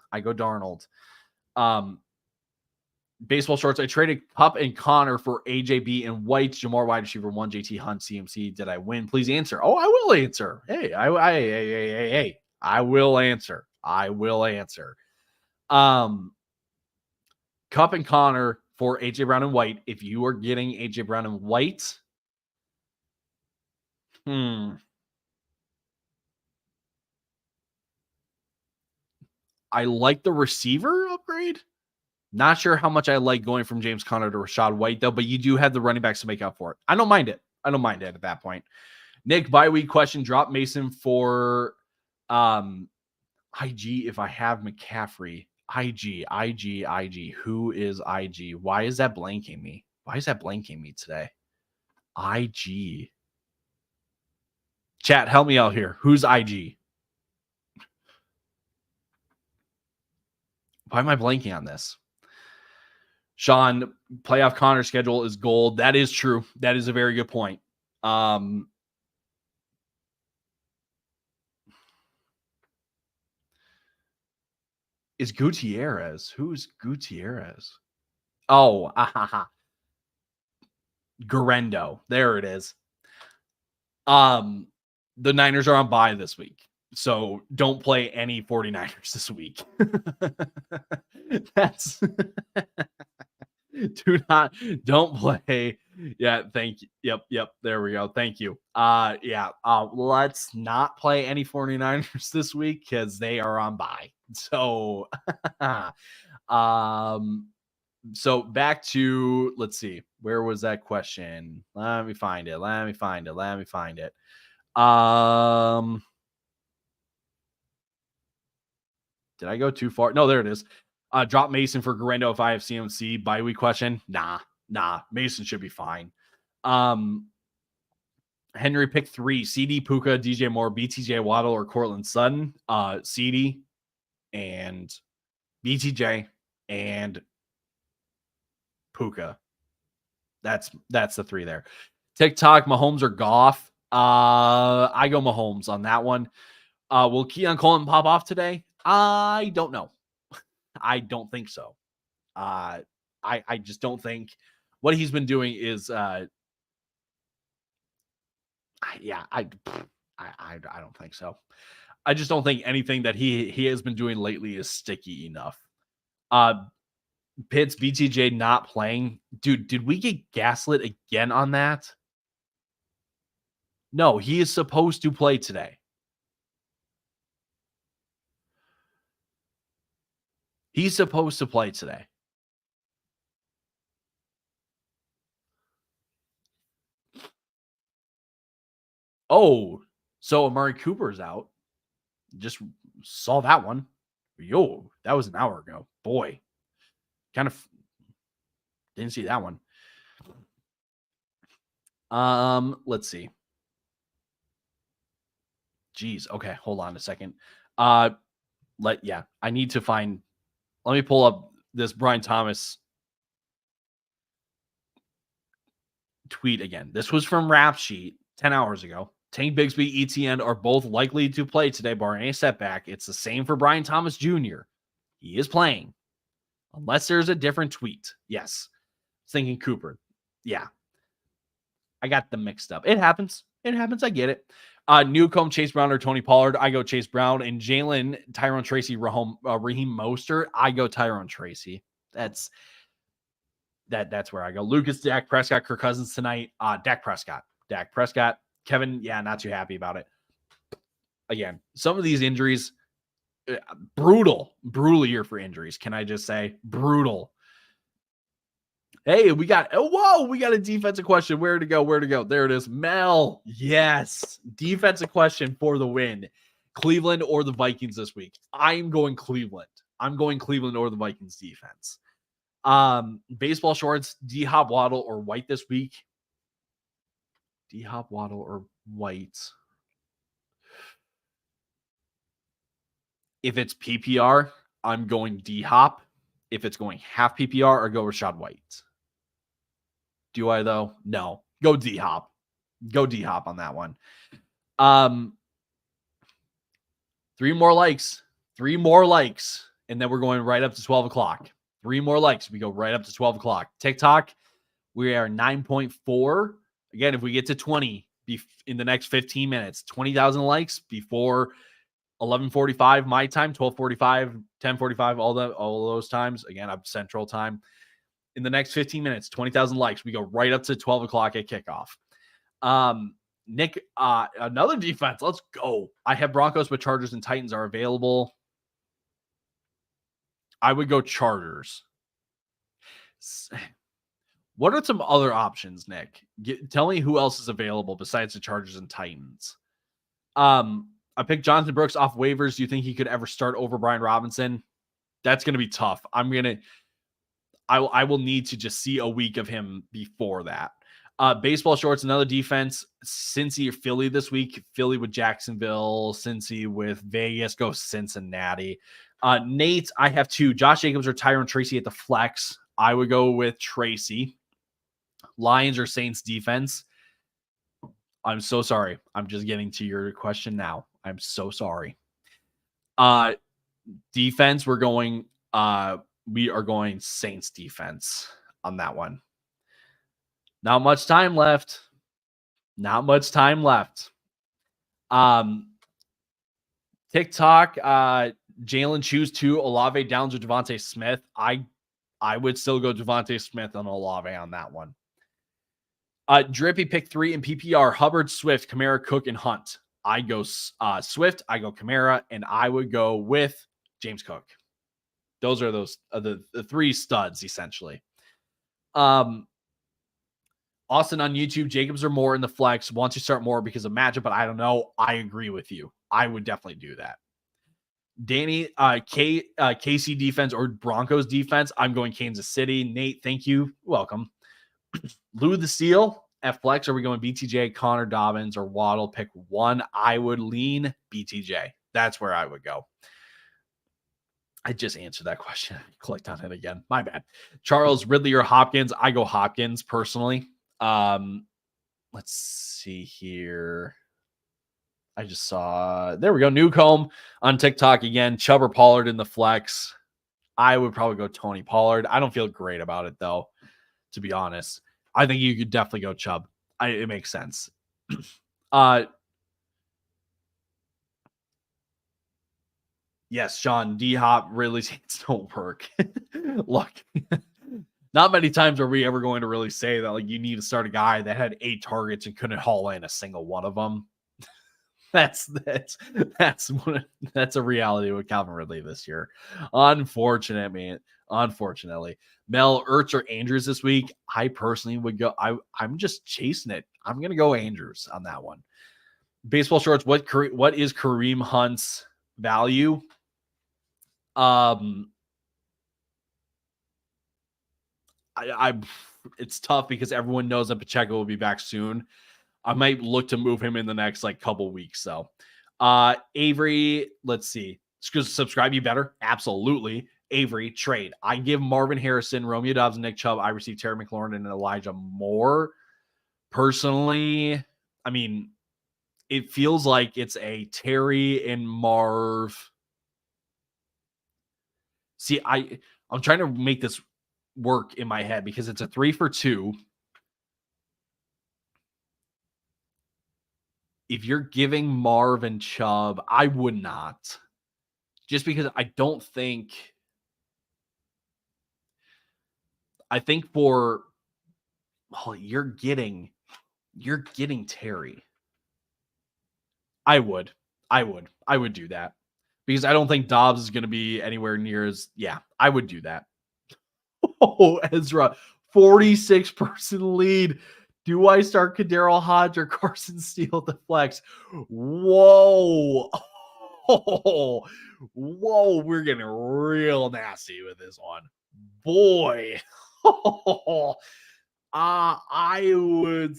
Baseball shorts. I traded Pup and Connor for AJB and White, Jamar wide receiver 1, JT Hunt, CMC. Did I win? Please answer. Oh, I will answer. Hey, I will answer. Cup and Connor for AJ Brown and White. If you are getting AJ Brown and White, I like the receiver upgrade. Not sure how much I like going from James Conner to Rachaad White, though, but you do have the running backs to make up for it. I don't mind it at that point. Nick, bye week question. Drop Mason for IG if I have McCaffrey. IG. Who is IG? Why is that blanking me? Today? IG. Chat, help me out here. Who's IG? Why am I blanking on this? Sean, playoff Connor schedule is gold. That is true. That is a very good point. Is Gutierrez? Who's Gutierrez? Oh, Garendo. There it is. The Niners are on bye this week, so don't play any 49ers this week. Don't play. Yeah, thank you. Yep. There we go. Thank you. Let's not play any 49ers this week because they are on bye. So, so back to, let's see, where was that question? Let me find it. Did I go too far? No, there it is. Drop Mason for Garendo if I have CMC. Bye week question. Nah. Mason should be fine. Henry pick 3. CD, Puka, DJ Moore, BTJ Waddle, or Cortland Sutton. CD and BTJ and Puka. That's the 3 there. TikTok, Mahomes or Goff. I go Mahomes on that one. Will Keon Coleman pop off today? I don't know. I don't think so. I just don't think what he's been doing is I don't think so. I just don't think anything that he has been doing lately is sticky enough. Pitts, BTJ not playing. Dude, did we get gaslit again on that? No, he is supposed to play today. He's supposed to play today. Oh, so Amari Cooper's out. Just saw that one. Yo, that was an hour ago. Boy, kind of didn't see that one. Let's see. Jeez. Okay, hold on a second. I need to find. Let me pull up this Brian Thomas tweet again. This was from Rap Sheet 10 hours ago. Tank Bigsby, ETN are both likely to play today, barring a setback. It's the same for Brian Thomas Jr. He is playing, unless there's a different tweet. Yes. Thinking Cooper. Yeah. I got them mixed up. It happens. I get it. Newcomb, Chase Brown, or Tony Pollard. I go Chase Brown. And Jalen, Tyrone Tracy, Raheem Mostert. I go Tyrone Tracy. That's where I go. Lucas, Dak Prescott, Kirk Cousins tonight. Dak Prescott. Kevin, not too happy about it. Again, some of these injuries, brutal year for injuries. Can I just say brutal? Hey, we got a defensive question. Where to go? Where to go? There it is. Mel. Yes. Defensive question for the win. Cleveland or the Vikings this week? I'm going Cleveland. I'm going Cleveland or the Vikings defense. Baseball shorts, D-Hop, Waddle, or White this week? D-Hop, Waddle, or White? If it's PPR, I'm going D-Hop. If it's going half PPR, I go Rashad White. Do I, though? No. Go D-Hop. Go D-Hop on that one. 3 more likes. 3 more likes. And then we're going right up to 12 o'clock. 3 more likes. We go right up to 12 o'clock. TikTok, we are 9.4. Again, if we get to 20 in the next 15 minutes, 20,000 likes before 11:45 my time, 12:45, 10:45, all those times. Again, I'm Central Time. In the next 15 minutes, 20,000 likes. We go right up to 12 o'clock at kickoff. Nick, another defense. Let's go. I have Broncos, but Chargers and Titans are available. I would go Chargers. What are some other options, Nick? Tell me who else is available besides the Chargers and Titans. I picked Jonathan Brooks off waivers. Do you think he could ever start over Brian Robinson? That's going to be tough. I will need to just see a week of him before that. Baseball shorts, another defense. Cincy or Philly this week. Philly with Jacksonville. Cincy with Vegas. Go Cincinnati. Nate, I have 2. Josh Jacobs or Tyron Tracy at the flex. I would go with Tracy. Lions or Saints defense. I'm so sorry. I'm just getting to your question now. I'm so sorry. Defense, we are going Saints defense on that one. Not much time left. TikTok, Jalen choose 2, Olave Downs or Devontae Smith. I would still go Devontae Smith and Olave on that one. Drippy pick 3 in PPR, Hubbard, Swift, Kamara, Cook, and Hunt. I go Swift, I go Kamara, and I would go with James Cook. Those are the 3 studs, essentially. Austin on YouTube, Jacobs or Moore in the flex. Wants to start Moore because of matchup, but I don't know. I agree with you. I would definitely do that. Danny, KC defense or Broncos defense. I'm going Kansas City. Nate, thank you. Welcome. Lou the Seal, F flex. Are we going BTJ, Connor Dobbins, or Waddle? Pick 1. I would lean BTJ. That's where I would go. I just answered that question. I clicked on it again. My bad. Charles, Ridley, or Hopkins? I go Hopkins personally. Let's see here. I just saw, there we go. Newcomb on TikTok again. Chubb or Pollard in the flex. I would probably go Tony Pollard. I don't feel great about it though, to be honest. I think you could definitely go Chubb. It makes sense. Yes, Sean, D-Hop really don't work. Look, not many times are we ever going to really say that like you need to start a guy that had 8 targets and couldn't haul in a single one of them. That's a reality with Calvin Ridley this year. Unfortunately, Mel, Ertz or Andrews this week. I personally would go. I'm just chasing it. I'm gonna go Andrews on that one. Baseball shorts. What is Kareem Hunt's value? It's tough because everyone knows that Pacheco will be back soon. I might look to move him in the next couple weeks. So, Avery, let's see. Subscribe you better. Absolutely. Avery, trade. I give Marvin Harrison, Romeo Dobbs, and Nick Chubb. I receive Terry McLaurin and Elijah Moore. Personally, I mean, it feels like it's a Terry and Marv. See, I'm trying to make this work in my head because it's a 3 for 2. If you're giving Marv and Chubb, I would not. Just because I think you're getting Terry. I would do that. Because I don't think Dobbs is going to be anywhere near I would do that. Oh, Ezra, 46% lead. Do I start Kadero Hodge or Carson Steele to flex? Whoa. Oh, whoa, we're getting real nasty with this one. Boy. I would.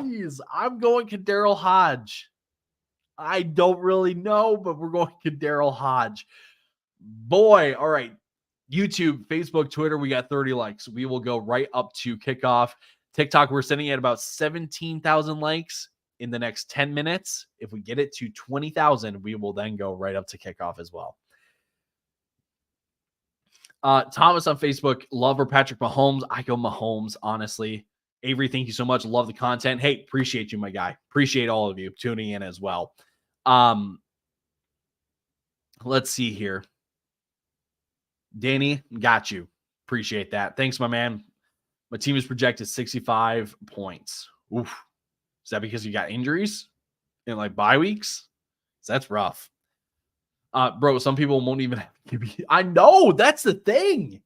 Jeez, I'm going Kadero Hodge. I don't really know, but we're going Kadero Hodge. Boy, all right. YouTube, Facebook, Twitter, we got 30 likes. We will go right up to kickoff. TikTok, we're sitting at about 17,000 likes in the next 10 minutes. If we get it to 20,000, we will then go right up to kickoff as well. Thomas on Facebook, love or Patrick Mahomes. I go Mahomes, honestly. Avery, thank you so much. Love the content. Hey, appreciate you, my guy. Appreciate all of you tuning in as well. Let's see here. Danny, got you. Appreciate that. Thanks, my man. My team is projected 65 points. Oof. Is that because you got injuries in like bye weeks? That's rough. Bro, some people won't even have QB. I know, that's the thing.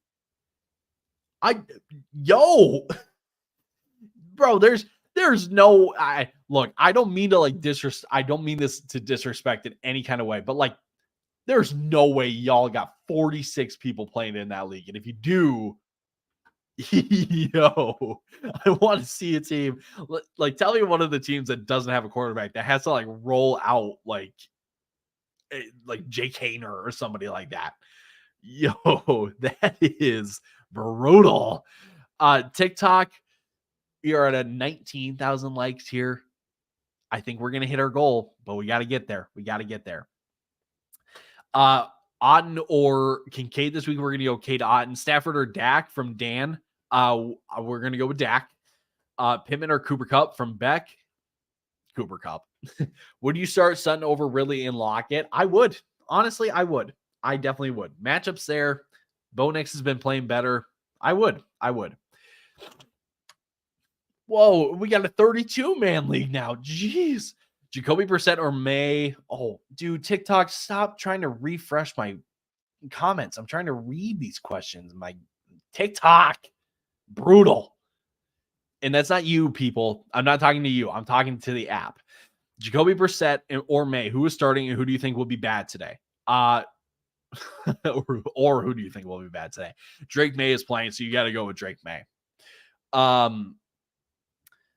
Bro, there's no look, I don't mean to like I don't mean this to disrespect in any kind of way, but like there's no way y'all got 46 people playing in that league. And if you do, yo, I want to see a team. Like, tell me one of the teams that doesn't have a quarterback that has to like roll out like Jake Hainer or somebody like that. Yo, that is brutal. TikTok, we are at 19,000 likes here. I think we're going to hit our goal, but we got to get there. Otten or Kincaid this week. We're going to go Cade Otten. Stafford or Dak from Dan. We're going to go with Dak. Pittman or Cooper Kupp from Beck. Cooper Kupp. Would you start Sutton over Ridley and Lockett? I would. Honestly, I would. I definitely would. Matchups there. Bo Nix has been playing better. I would. Whoa, we got a 32-man league now. Jeez. Jacoby Brissett or May. Oh, dude, TikTok, stop trying to refresh my comments. I'm trying to read these questions. My TikTok, brutal. And that's not you, people. I'm not talking to you. I'm talking to the app. Jacoby Brissett or May, who is starting and who do you think will be bad today? Or who do you think will be bad today? Drake May is playing, so you got to go with Drake May.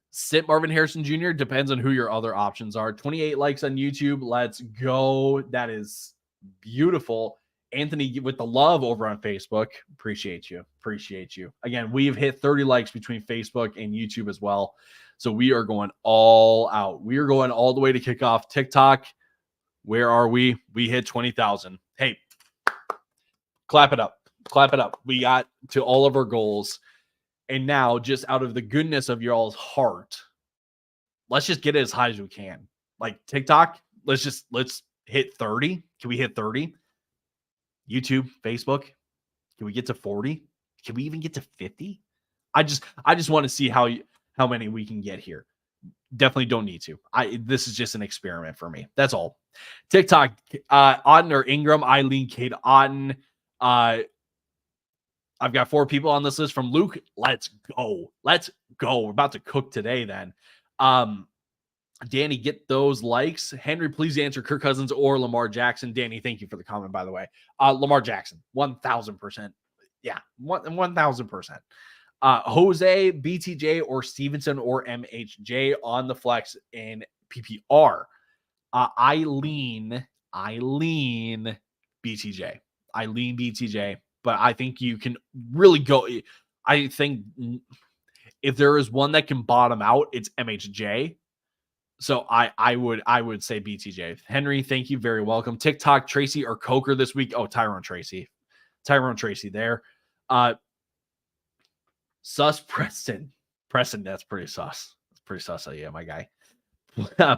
Sit Marvin Harrison Jr. depends on who your other options are. 28 likes on YouTube. Let's go. That is beautiful. Anthony with the love over on Facebook. Appreciate you. Again, we've hit 30 likes between Facebook and YouTube as well. So we are going all out. We are going all the way to kickoff. TikTok, where are we? We hit 20,000. Hey, clap it up. We got to all of our goals. And now, just out of the goodness of y'all's heart, let's just get it as high as we can. Like TikTok, let's hit 30. Can we hit 30? YouTube, Facebook, can we get to 40? Can we even get to 50? I just want to see how many we can get here. Definitely don't need to. This is just an experiment for me. That's all. TikTok, Otten or Ingram. I lean Cade Otten. I've got 4 people on this list from Luke. Let's go. We're about to cook today then. Danny, get those likes. Henry, please answer Kirk Cousins or Lamar Jackson. Danny, thank you for the comment, by the way. Lamar Jackson, 1,000%. Yeah, 1,000%. Jose, BTJ, or Stevenson or MHJ on the flex in PPR. I lean BTJ. But I think you can really go. I think if there is one that can bottom out, it's MHJ. So I would say BTJ. Henry, thank you. Very welcome. TikTok, Tracy or Coker this week. Oh, Tyrone Tracy there. Sus Preston, that's pretty sus. Yeah, my guy.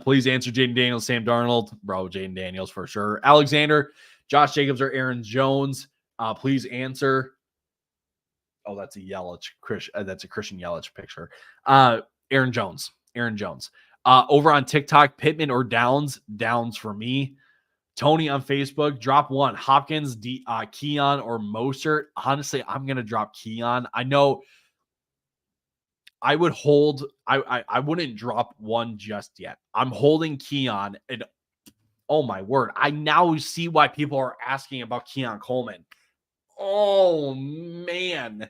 Please answer Jaden Daniels, Sam Darnold. Bro, Jaden Daniels for sure. Alexander, Josh Jacobs or Aaron Jones. Please answer. Oh, that's a Yelich. That's a Christian Yelich picture. Aaron Jones. Over on TikTok, Pittman or Downs. Downs for me. Tony on Facebook, drop one. Hopkins, Keon or Mostert. Honestly, I'm gonna drop Keon. I know I would hold. I wouldn't drop one just yet. I'm holding Keon, and oh my word, I now see why people are asking about Keon Coleman. Oh man,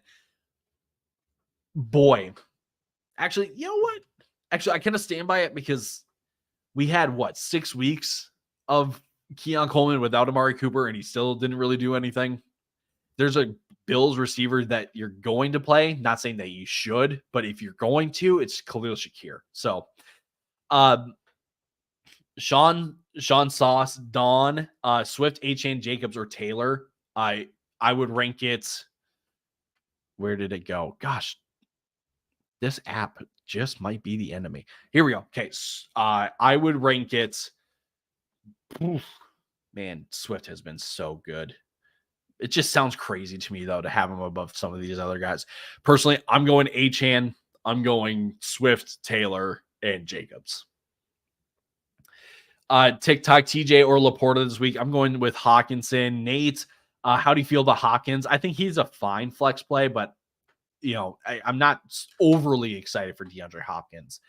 boy. Actually, you know what? Actually, I kind of stand by it because we had 6 weeks of Keon Coleman without Amari Cooper, and he still didn't really do anything. There's a Bills receiver that you're going to play. Not saying that you should, but if you're going to, it's Khalil Shakir. So, Sean Sauce, Dawn, Swift, Achane, Jacobs, or Taylor. I would rank it. Where did it go? Gosh, this app just might be the enemy. Here we go. Okay, I would rank it. Oof, man, Swift has been so good. It just sounds crazy to me, though, to have him above some of these other guys. Personally, I'm going Achane. I'm going Swift, Taylor, and Jacobs. TikTok, TJ or Laporta this week. I'm going with Hawkinson. Nate, how do you feel about Hawkins? I think he's a fine flex play, but I'm not overly excited for DeAndre Hopkins.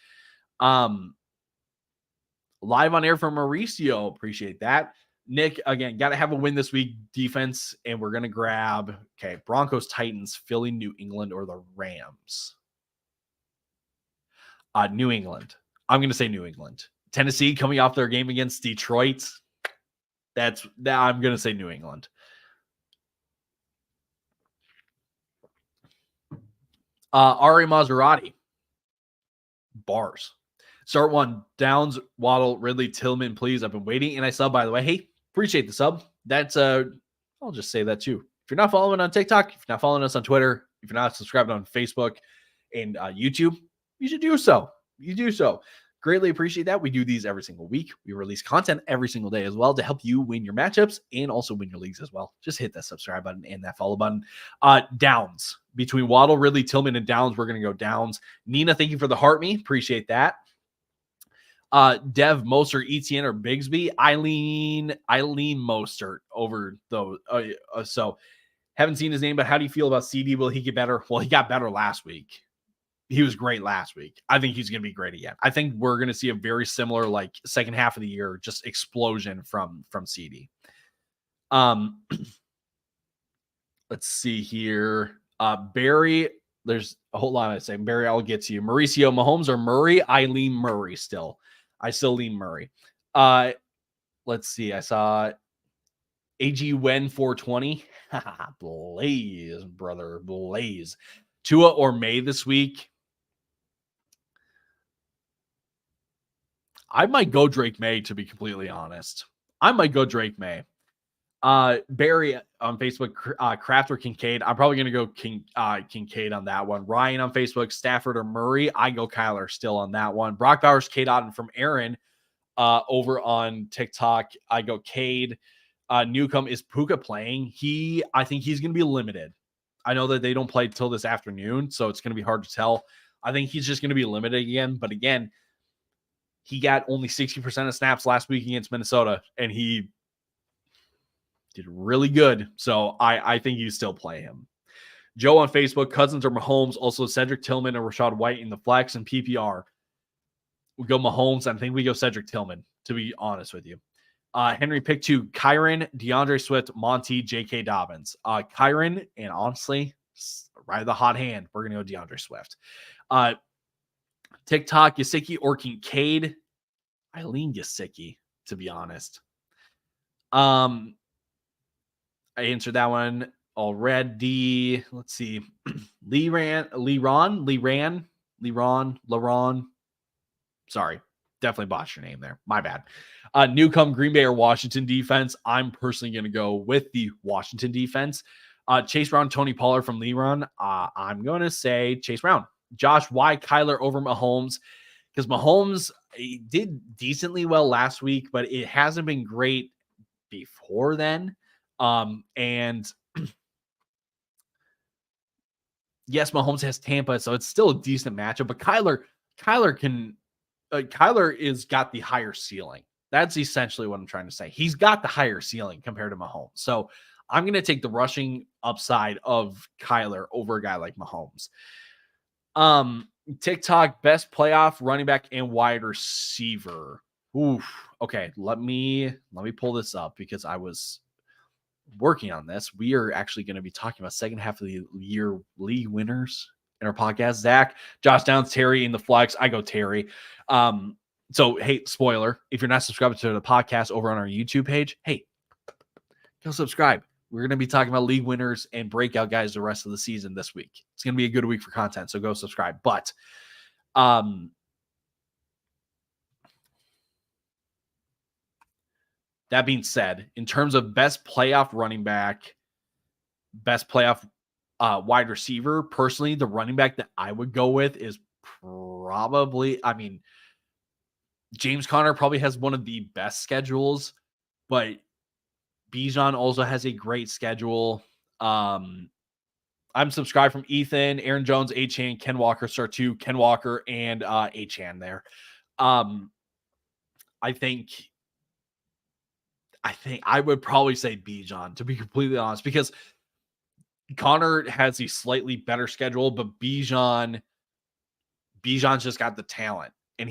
Live on air from Mauricio. Appreciate that. Nick, again, got to have a win this week. Defense, and we're going to grab, Broncos, Titans, Philly, New England, or the Rams. New England. I'm going to say New England. Tennessee coming off their game against Detroit. I'm going to say New England. Ari Maserati. Bars. Start one. Downs, Waddle, Ridley, Tillman, please. I've been waiting. And I sub, by the way. Hey, appreciate the sub. That's, I'll just say that too. If you're not following on TikTok, if you're not following us on Twitter, if you're not subscribed on Facebook and YouTube, you should do so. You do so. Greatly appreciate that. We do these every single week. We release content every single day as well to help you win your matchups and also win your leagues as well. Just hit that subscribe button and that follow button. Downs. Between Waddle, Ridley, Tillman, and Downs, we're going to go Downs. Nina, thank you for the heart me. Appreciate that. Dev, Mostert, ETN, or Bigsby. Eileen Mostert over those. So haven't seen his name, but how do you feel about CD? Will he get better? Well, he got better last week. He was great last week. I think he's going to be great again. I think we're going to see a very similar, second half of the year, just explosion from CD. Let's see here. Barry, there's a whole lot of saying. Barry, I'll get to you. Mauricio, Mahomes, or Murray? I lean Murray still. I still lean Murray. Let's see. I saw AG Wen 420. Blaze, brother. Blaze. Tua or May this week? I might go Drake May, to be completely honest. I might go Drake May. Barry on Facebook, Kraft or Kincaid. I'm probably going to go Kincaid on that one. Ryan on Facebook, Stafford or Murray. I go Kyler still on that one. Brock Bowers, Cade Otton from Aaron over on TikTok. I go Cade. Newcomb, is Puka playing? I think he's going to be limited. I know that they don't play till this afternoon, so it's going to be hard to tell. I think he's just going to be limited again. But again, he got only 60% of snaps last week against Minnesota, and he did really good. So I think you still play him. Joe on Facebook, Cousins or Mahomes, also Cedric Tillman and Rachaad White in the flex and PPR. We go Mahomes. I think we go Cedric Tillman, to be honest with you. Henry pick 2, Kyron, DeAndre Swift, Monty, J.K. Dobbins. Kyron, and honestly, right the hot hand, we're going to go DeAndre Swift. TikTok, Gesicki or Kincaid? I lean Gesicki, to be honest. I answered that one already. Let's see. Leron. Sorry. Definitely botched your name there. My bad. Newcomb, Green Bay or Washington defense. I'm personally going to go with the Washington defense. Chase Brown, Tony Pollard from Leron. I'm going to say Chase Brown. Josh, why Kyler over Mahomes? Because Mahomes did decently well last week, but it hasn't been great before then. And yes, Mahomes has Tampa, so it's still a decent matchup. But Kyler is got the higher ceiling. That's essentially what I'm trying to say. He's got the higher ceiling compared to Mahomes. So I'm going to take the rushing upside of Kyler over a guy like Mahomes. TikTok best playoff running back and wide receiver. Oof. Okay, let me pull this up because I was working on this. We are actually going to be talking about second half of the year league winners in our podcast. Zach, Josh Downs, Terry in the flex. I go Terry. So hey, spoiler, if you're not subscribed to the podcast over on our YouTube page, hey, go subscribe. We're going to be talking about league winners and breakout guys the rest of the season this week. It's going to be a good week for content, so go subscribe. But that being said, in terms of best playoff running back, best playoff wide receiver, personally, the running back that I would go with is probably, James Conner probably has one of the best schedules, but Bijan also has a great schedule. I'm subscribed from Ethan, Aaron Jones, A-Chan, Ken Walker, start two, Ken Walker, and A-Chan there. I think I would probably say Bijan, to be completely honest, because Connor has a slightly better schedule, but Bijan's just got the talent, and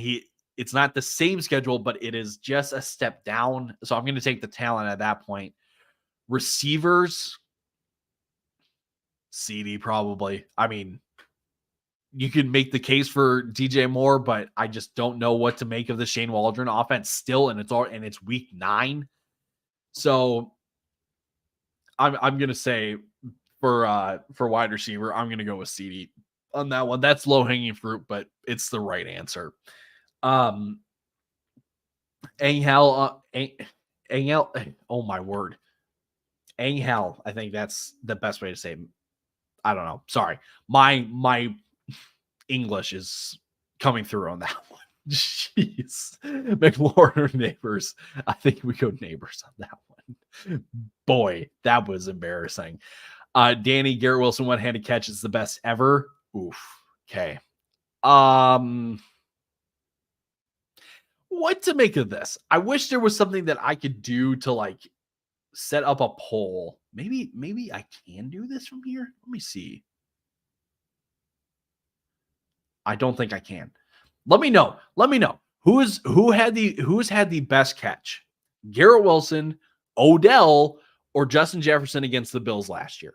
it's not the same schedule, but it is just a step down. So I'm going to take the talent at that point. Receivers, CD probably. You can make the case for DJ Moore, but I just don't know what to make of the Shane Waldron offense still, and it's week 9. So I'm going to say for wide receiver, I'm going to go with CD on that one. That's low hanging fruit, but it's the right answer. Angel, oh my word. Angel, I think that's the best way to say it. I don't know. Sorry. My English is coming through on that one. Jeez. McLaurin or Neighbors. I think we go Neighbors on that one. Boy, that was embarrassing. Danny, Garrett Wilson, one-handed catch is the best ever. Oof. Okay. What to make of this? I wish there was something that I could do to set up a poll. Maybe I can do this from here. Let me see. I don't think I can. Let me know. Who's had the best catch? Garrett Wilson, Odell, or Justin Jefferson against the Bills last year?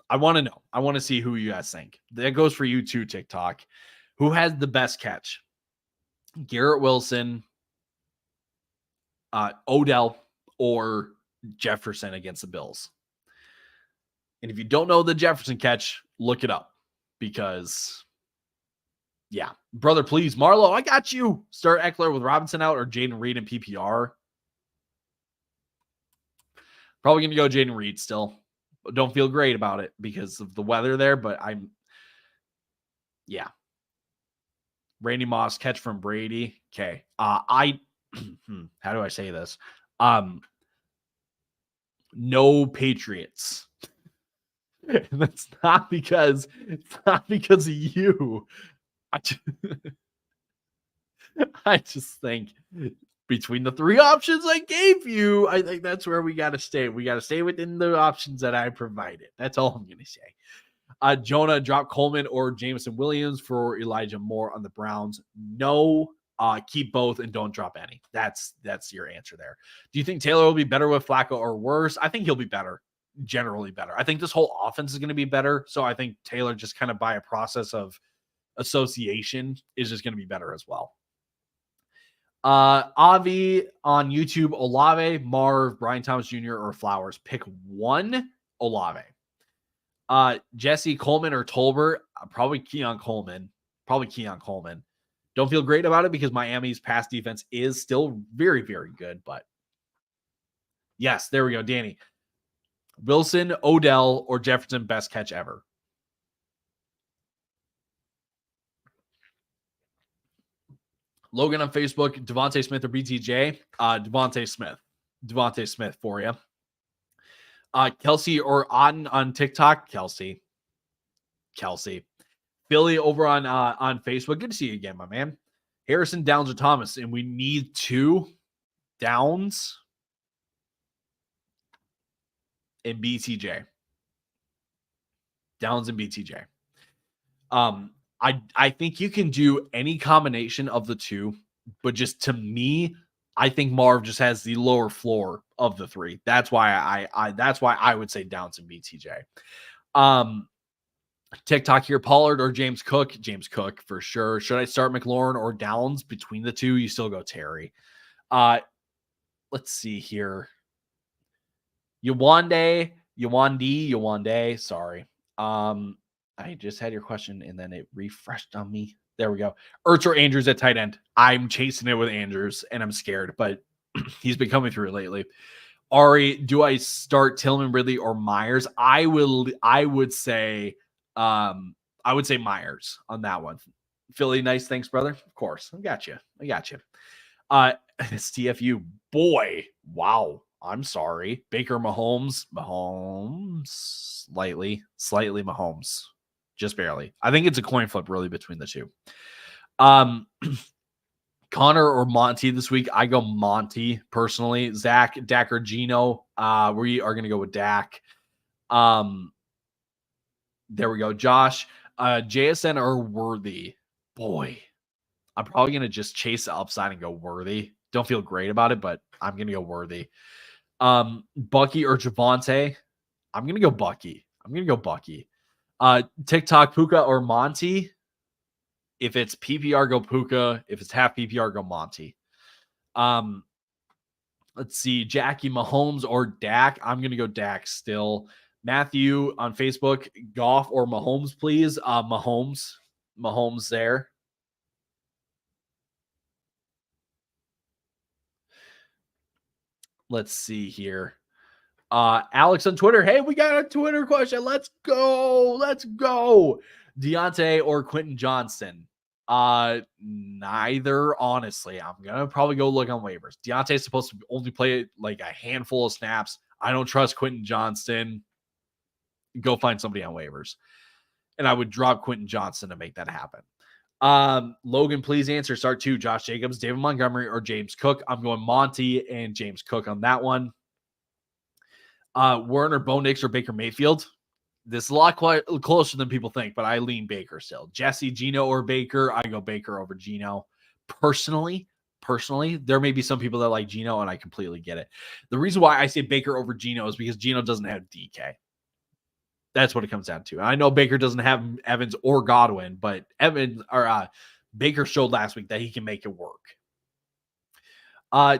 I want to know. I want to see who you guys think. That goes for you too, TikTok. Who had the best catch? Garrett Wilson, Odell, or Jefferson against the Bills? And if you don't know the Jefferson catch, look it up because, yeah. Brother, please. Marlo, I got you. Start Eckler with Robinson out or Jaden Reed in PPR. Probably going to go Jaden Reed still. Don't feel great about it because of the weather there, but yeah. Randy Moss catch from Brady. Okay. How do I say this? No Patriots. And that's not because of you. I just think between the 3 options I gave you, I think that's where we got to stay. We got to stay within the options that I provided. That's all I'm going to say. Jonah, drop Coleman or Jameson Williams for Elijah Moore on the Browns. No, keep both and don't drop any. That's your answer there. Do you think Taylor will be better with Flacco or worse? I think he'll be better, generally better. I think this whole offense is going to be better. So I think Taylor, just kind of by a process of association, is just going to be better as well. Avi on YouTube, Olave, Marv, Brian Thomas Jr., or Flowers. Pick one. Olave. Jesse, Coleman, or Tolbert. Probably Keon Coleman. Don't feel great about it because Miami's pass defense is still very, very good. But yes, there we go. Danny. Wilson, Odell, or Jefferson, best catch ever. Logan on Facebook, Devontae Smith or BTJ? Devontae Smith for you. Kelsey or Auden on TikTok? Kelsey. Billy over on Facebook. Good to see you again, my man. Harrison, Downs, or Thomas, and we need 2 Downs and BTJ. Downs and BTJ. I think you can do any combination of the two, but just to me, I think Marv just has the lower floor of the three. That's why I would say Downs and BTJ. TikTok here, Pollard or James Cook? James Cook for sure. Should I start McLaurin or Downs? Between the two, you still go Terry. Let's see here. Yawande. Sorry. I just had your question and then it refreshed on me. There we go. Ertz or Andrews at tight end. I'm chasing it with Andrews and I'm scared, but he's been coming through lately. Ari, do I start Tillman, Ridley, or Myers? I would say Myers on that one. Philly, nice. Thanks, brother. Of course. I got you. STFU, boy. Wow. I'm sorry. Baker, Mahomes, slightly Mahomes, just barely. I think it's a coin flip really between the two. Connor or Monty this week? I go Monty personally. Zach, Dak, or Gino? We are going to go with Dak. There we go. Josh, JSN or Worthy? Boy, I'm probably going to just chase the upside and go Worthy. Don't feel great about it, but I'm going to go Worthy. Bucky or Javonte? I'm going to go Bucky. TikTok, Puka or Monty? If it's PPR, go Puka. If it's half PPR, go Monty. Let's see. Jackie, Mahomes or Dak? I'm going to go Dak still. Matthew on Facebook, Goff or Mahomes, please. Mahomes there. Let's see here. Alex on Twitter. Hey, we got a Twitter question. Let's go. Deontay or Quentin Johnston? Neither, honestly. I'm gonna probably go look on waivers. Deontay's supposed to only play like a handful of snaps. I don't trust Quentin Johnston. Go find somebody on waivers. And I would drop Quentin Johnston to make that happen. Logan, please answer. Start 2. Josh Jacobs, David Montgomery, or James Cook? I'm going Monty and James Cook on that one. Werner, Bo Nix, or Baker Mayfield? This is a lot closer than people think, but I lean Baker still. Jesse, Gino, or Baker? I go Baker over Gino. Personally, there may be some people that like Gino, and I completely get it. The reason why I say Baker over Gino is because Gino doesn't have DK. That's what it comes down to. I know Baker doesn't have Evans or Godwin, but Baker showed last week that he can make it work.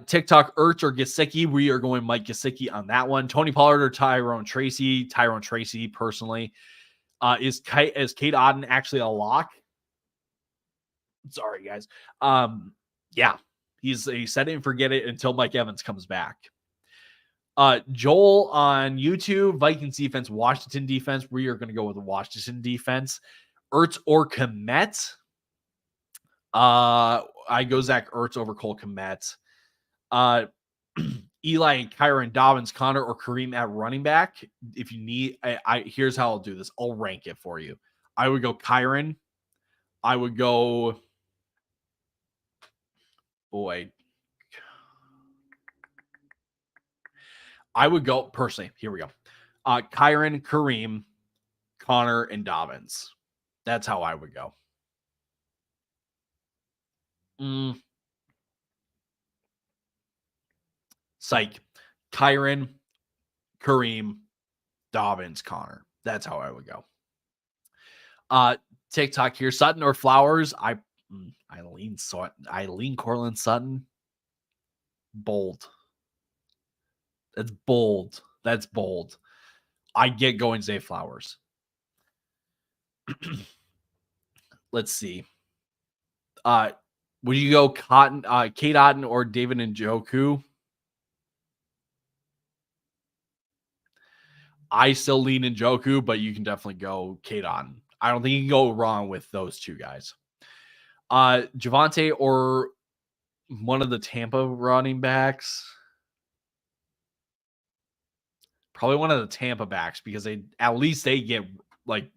TikTok, Ertz or Gesicki? We are going Mike Gesicki on that one. Tony Pollard or Tyrone Tracy? Tyrone Tracy, personally. Is Kate Otten actually a lock? Sorry, guys. Yeah, he set it and forget it until Mike Evans comes back. Joel on YouTube, Vikings defense, Washington defense. We are going to go with the Washington defense. Ertz or Kmet? I go Zach Ertz over Cole Kmet. Eli, Kyron, Dobbins, Connor, or Kareem at running back. If you need, here's how I'll do this. I'll rank it for you. I would go Kyron. I would go, personally, here we go. Kyron, Kareem, Connor, and Dobbins. That's how I would go. Psych. Kyron, Kareem, Dobbins, Connor. That's how I would go. TikTok here. Sutton or Flowers? I lean Cortland Sutton. Bold. That's bold. I get going Zay Flowers. Let's see. Would you go Kate Otten or David Njoku? I still lean Njoku, but you can definitely go Kate Otten. I don't think you can go wrong with those two guys. Javonte or one of the Tampa running backs? Probably one of the Tampa backs because they get like,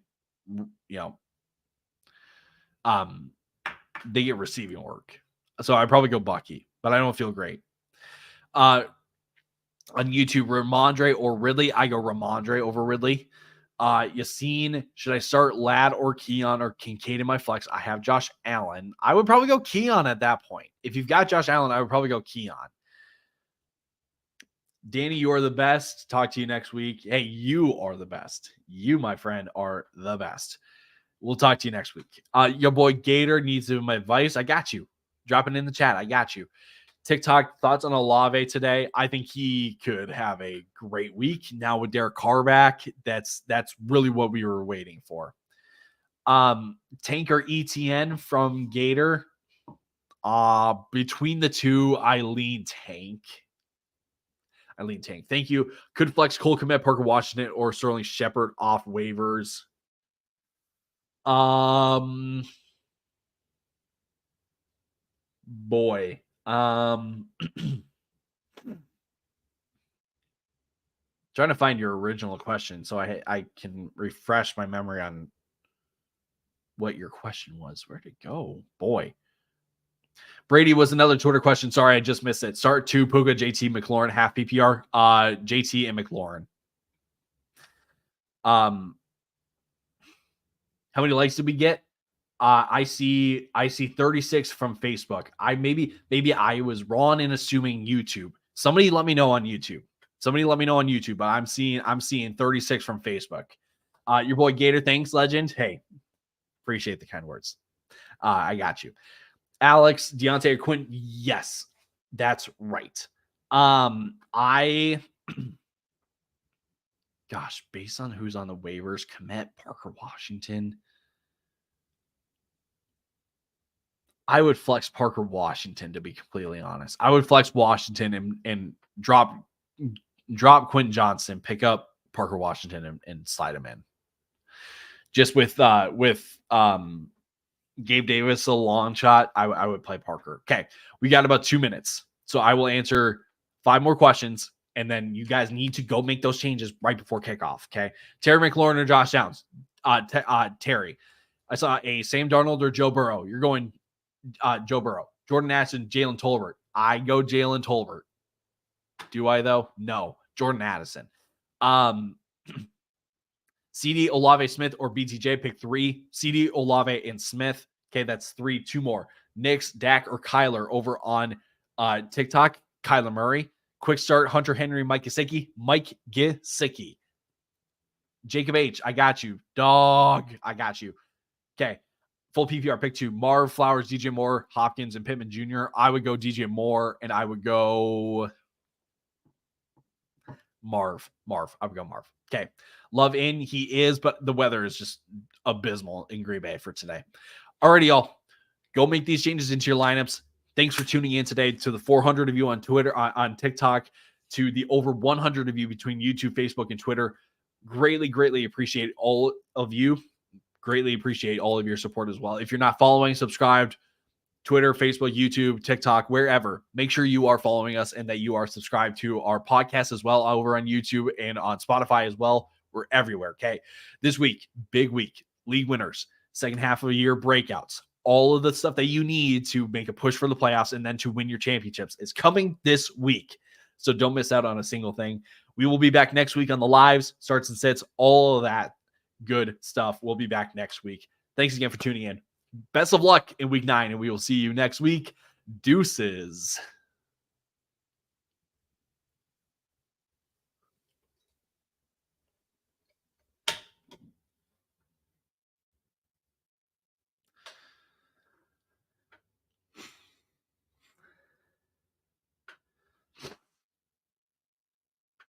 they get receiving work. So I probably go Bucky, but I don't feel great. On YouTube, Ramondre or Ridley? I go Ramondre over Ridley. Yassine, should I start Ladd or Keon or Kincaid in my flex? I have Josh Allen. I would probably go Keon at that point. If you've got Josh Allen, I would probably go Keon. Danny, you are the best. Talk to you next week. Hey, you are the best. You, my friend, are the best. We'll talk to you next week. Your boy Gator needs some advice. I got you. Drop it in the chat. I got you. TikTok thoughts on Olave today. I think he could have a great week. Now with Derek Carr back, that's really what we were waiting for. Tanker ETN from Gator. Between the two, I lean Tank. Thank you. Could flex Cole Kmet, Parker Washington, or Sterling Shepard off waivers. Boy. Trying to find your original question so I can refresh my memory on what your question was. Where'd it go? Boy. Brady was another Twitter question. Sorry, I just missed it. Start 2, Puka, JT, McLaurin, half PPR. JT and McLaurin. How many likes did we get? I see 36 from Facebook. Maybe I was wrong in assuming YouTube. Somebody let me know on YouTube. But I'm seeing 36 from Facebook. Your boy Gator, thanks, legend. Hey, appreciate the kind words. I got you. Alex, Deontay, or Quinn. Yes, that's right. Gosh, based on who's on the waivers, Kmet, Parker Washington. I would flex Parker Washington, to be completely honest. I would flex Washington and drop Quentin Johnson, pick up Parker Washington and slide him in. Just with Gabe Davis, a long shot, I would play Parker. Okay, we got about 2 minutes. So I will answer 5 more questions, and then you guys need to go make those changes right before kickoff, okay? Terry McLaurin or Josh Downs? Terry. I saw a Sam Darnold or Joe Burrow. You're going Joe Burrow. Jordan Addison, Jalen Tolbert. I go Jalen Tolbert. Do I, though? No. Jordan Addison. CD, Olave, Smith, or BTJ. Pick 3. CD, Olave, and Smith. Okay, that's 3. 2 more. Knicks, Dak, or Kyler over on TikTok. Kyler Murray. Quick start, Hunter Henry, Mike Gesicki. Mike Gesicki. Jacob H., I got you. Dog, I got you. Okay. Full PPR, pick 2. Marv, Flowers, DJ Moore, Hopkins, and Pittman Jr. I would go DJ Moore, and I would go Marv. I would go Marv. Okay. Love in, he is, but the weather is just abysmal in Green Bay for today. Alrighty, y'all. Go make these changes into your lineups. Thanks for tuning in today, to the 400 of you on Twitter, on TikTok, to the over 100 of you between YouTube, Facebook, and Twitter. Greatly appreciate all of you. Greatly appreciate all of your support as well. If you're not following, subscribed, Twitter, Facebook, YouTube, TikTok, wherever, make sure you are following us and that you are subscribed to our podcast as well over on YouTube and on Spotify as well. We're everywhere, okay? This week, big week, league winners, second half of the year breakouts, all of the stuff that you need to make a push for the playoffs and then to win your championships is coming this week. So don't miss out on a single thing. We will be back next week on the lives, starts and sits, all of that good stuff. We'll be back next week. Thanks again for tuning in. Best of luck in week 9, and we will see you next week. Deuces.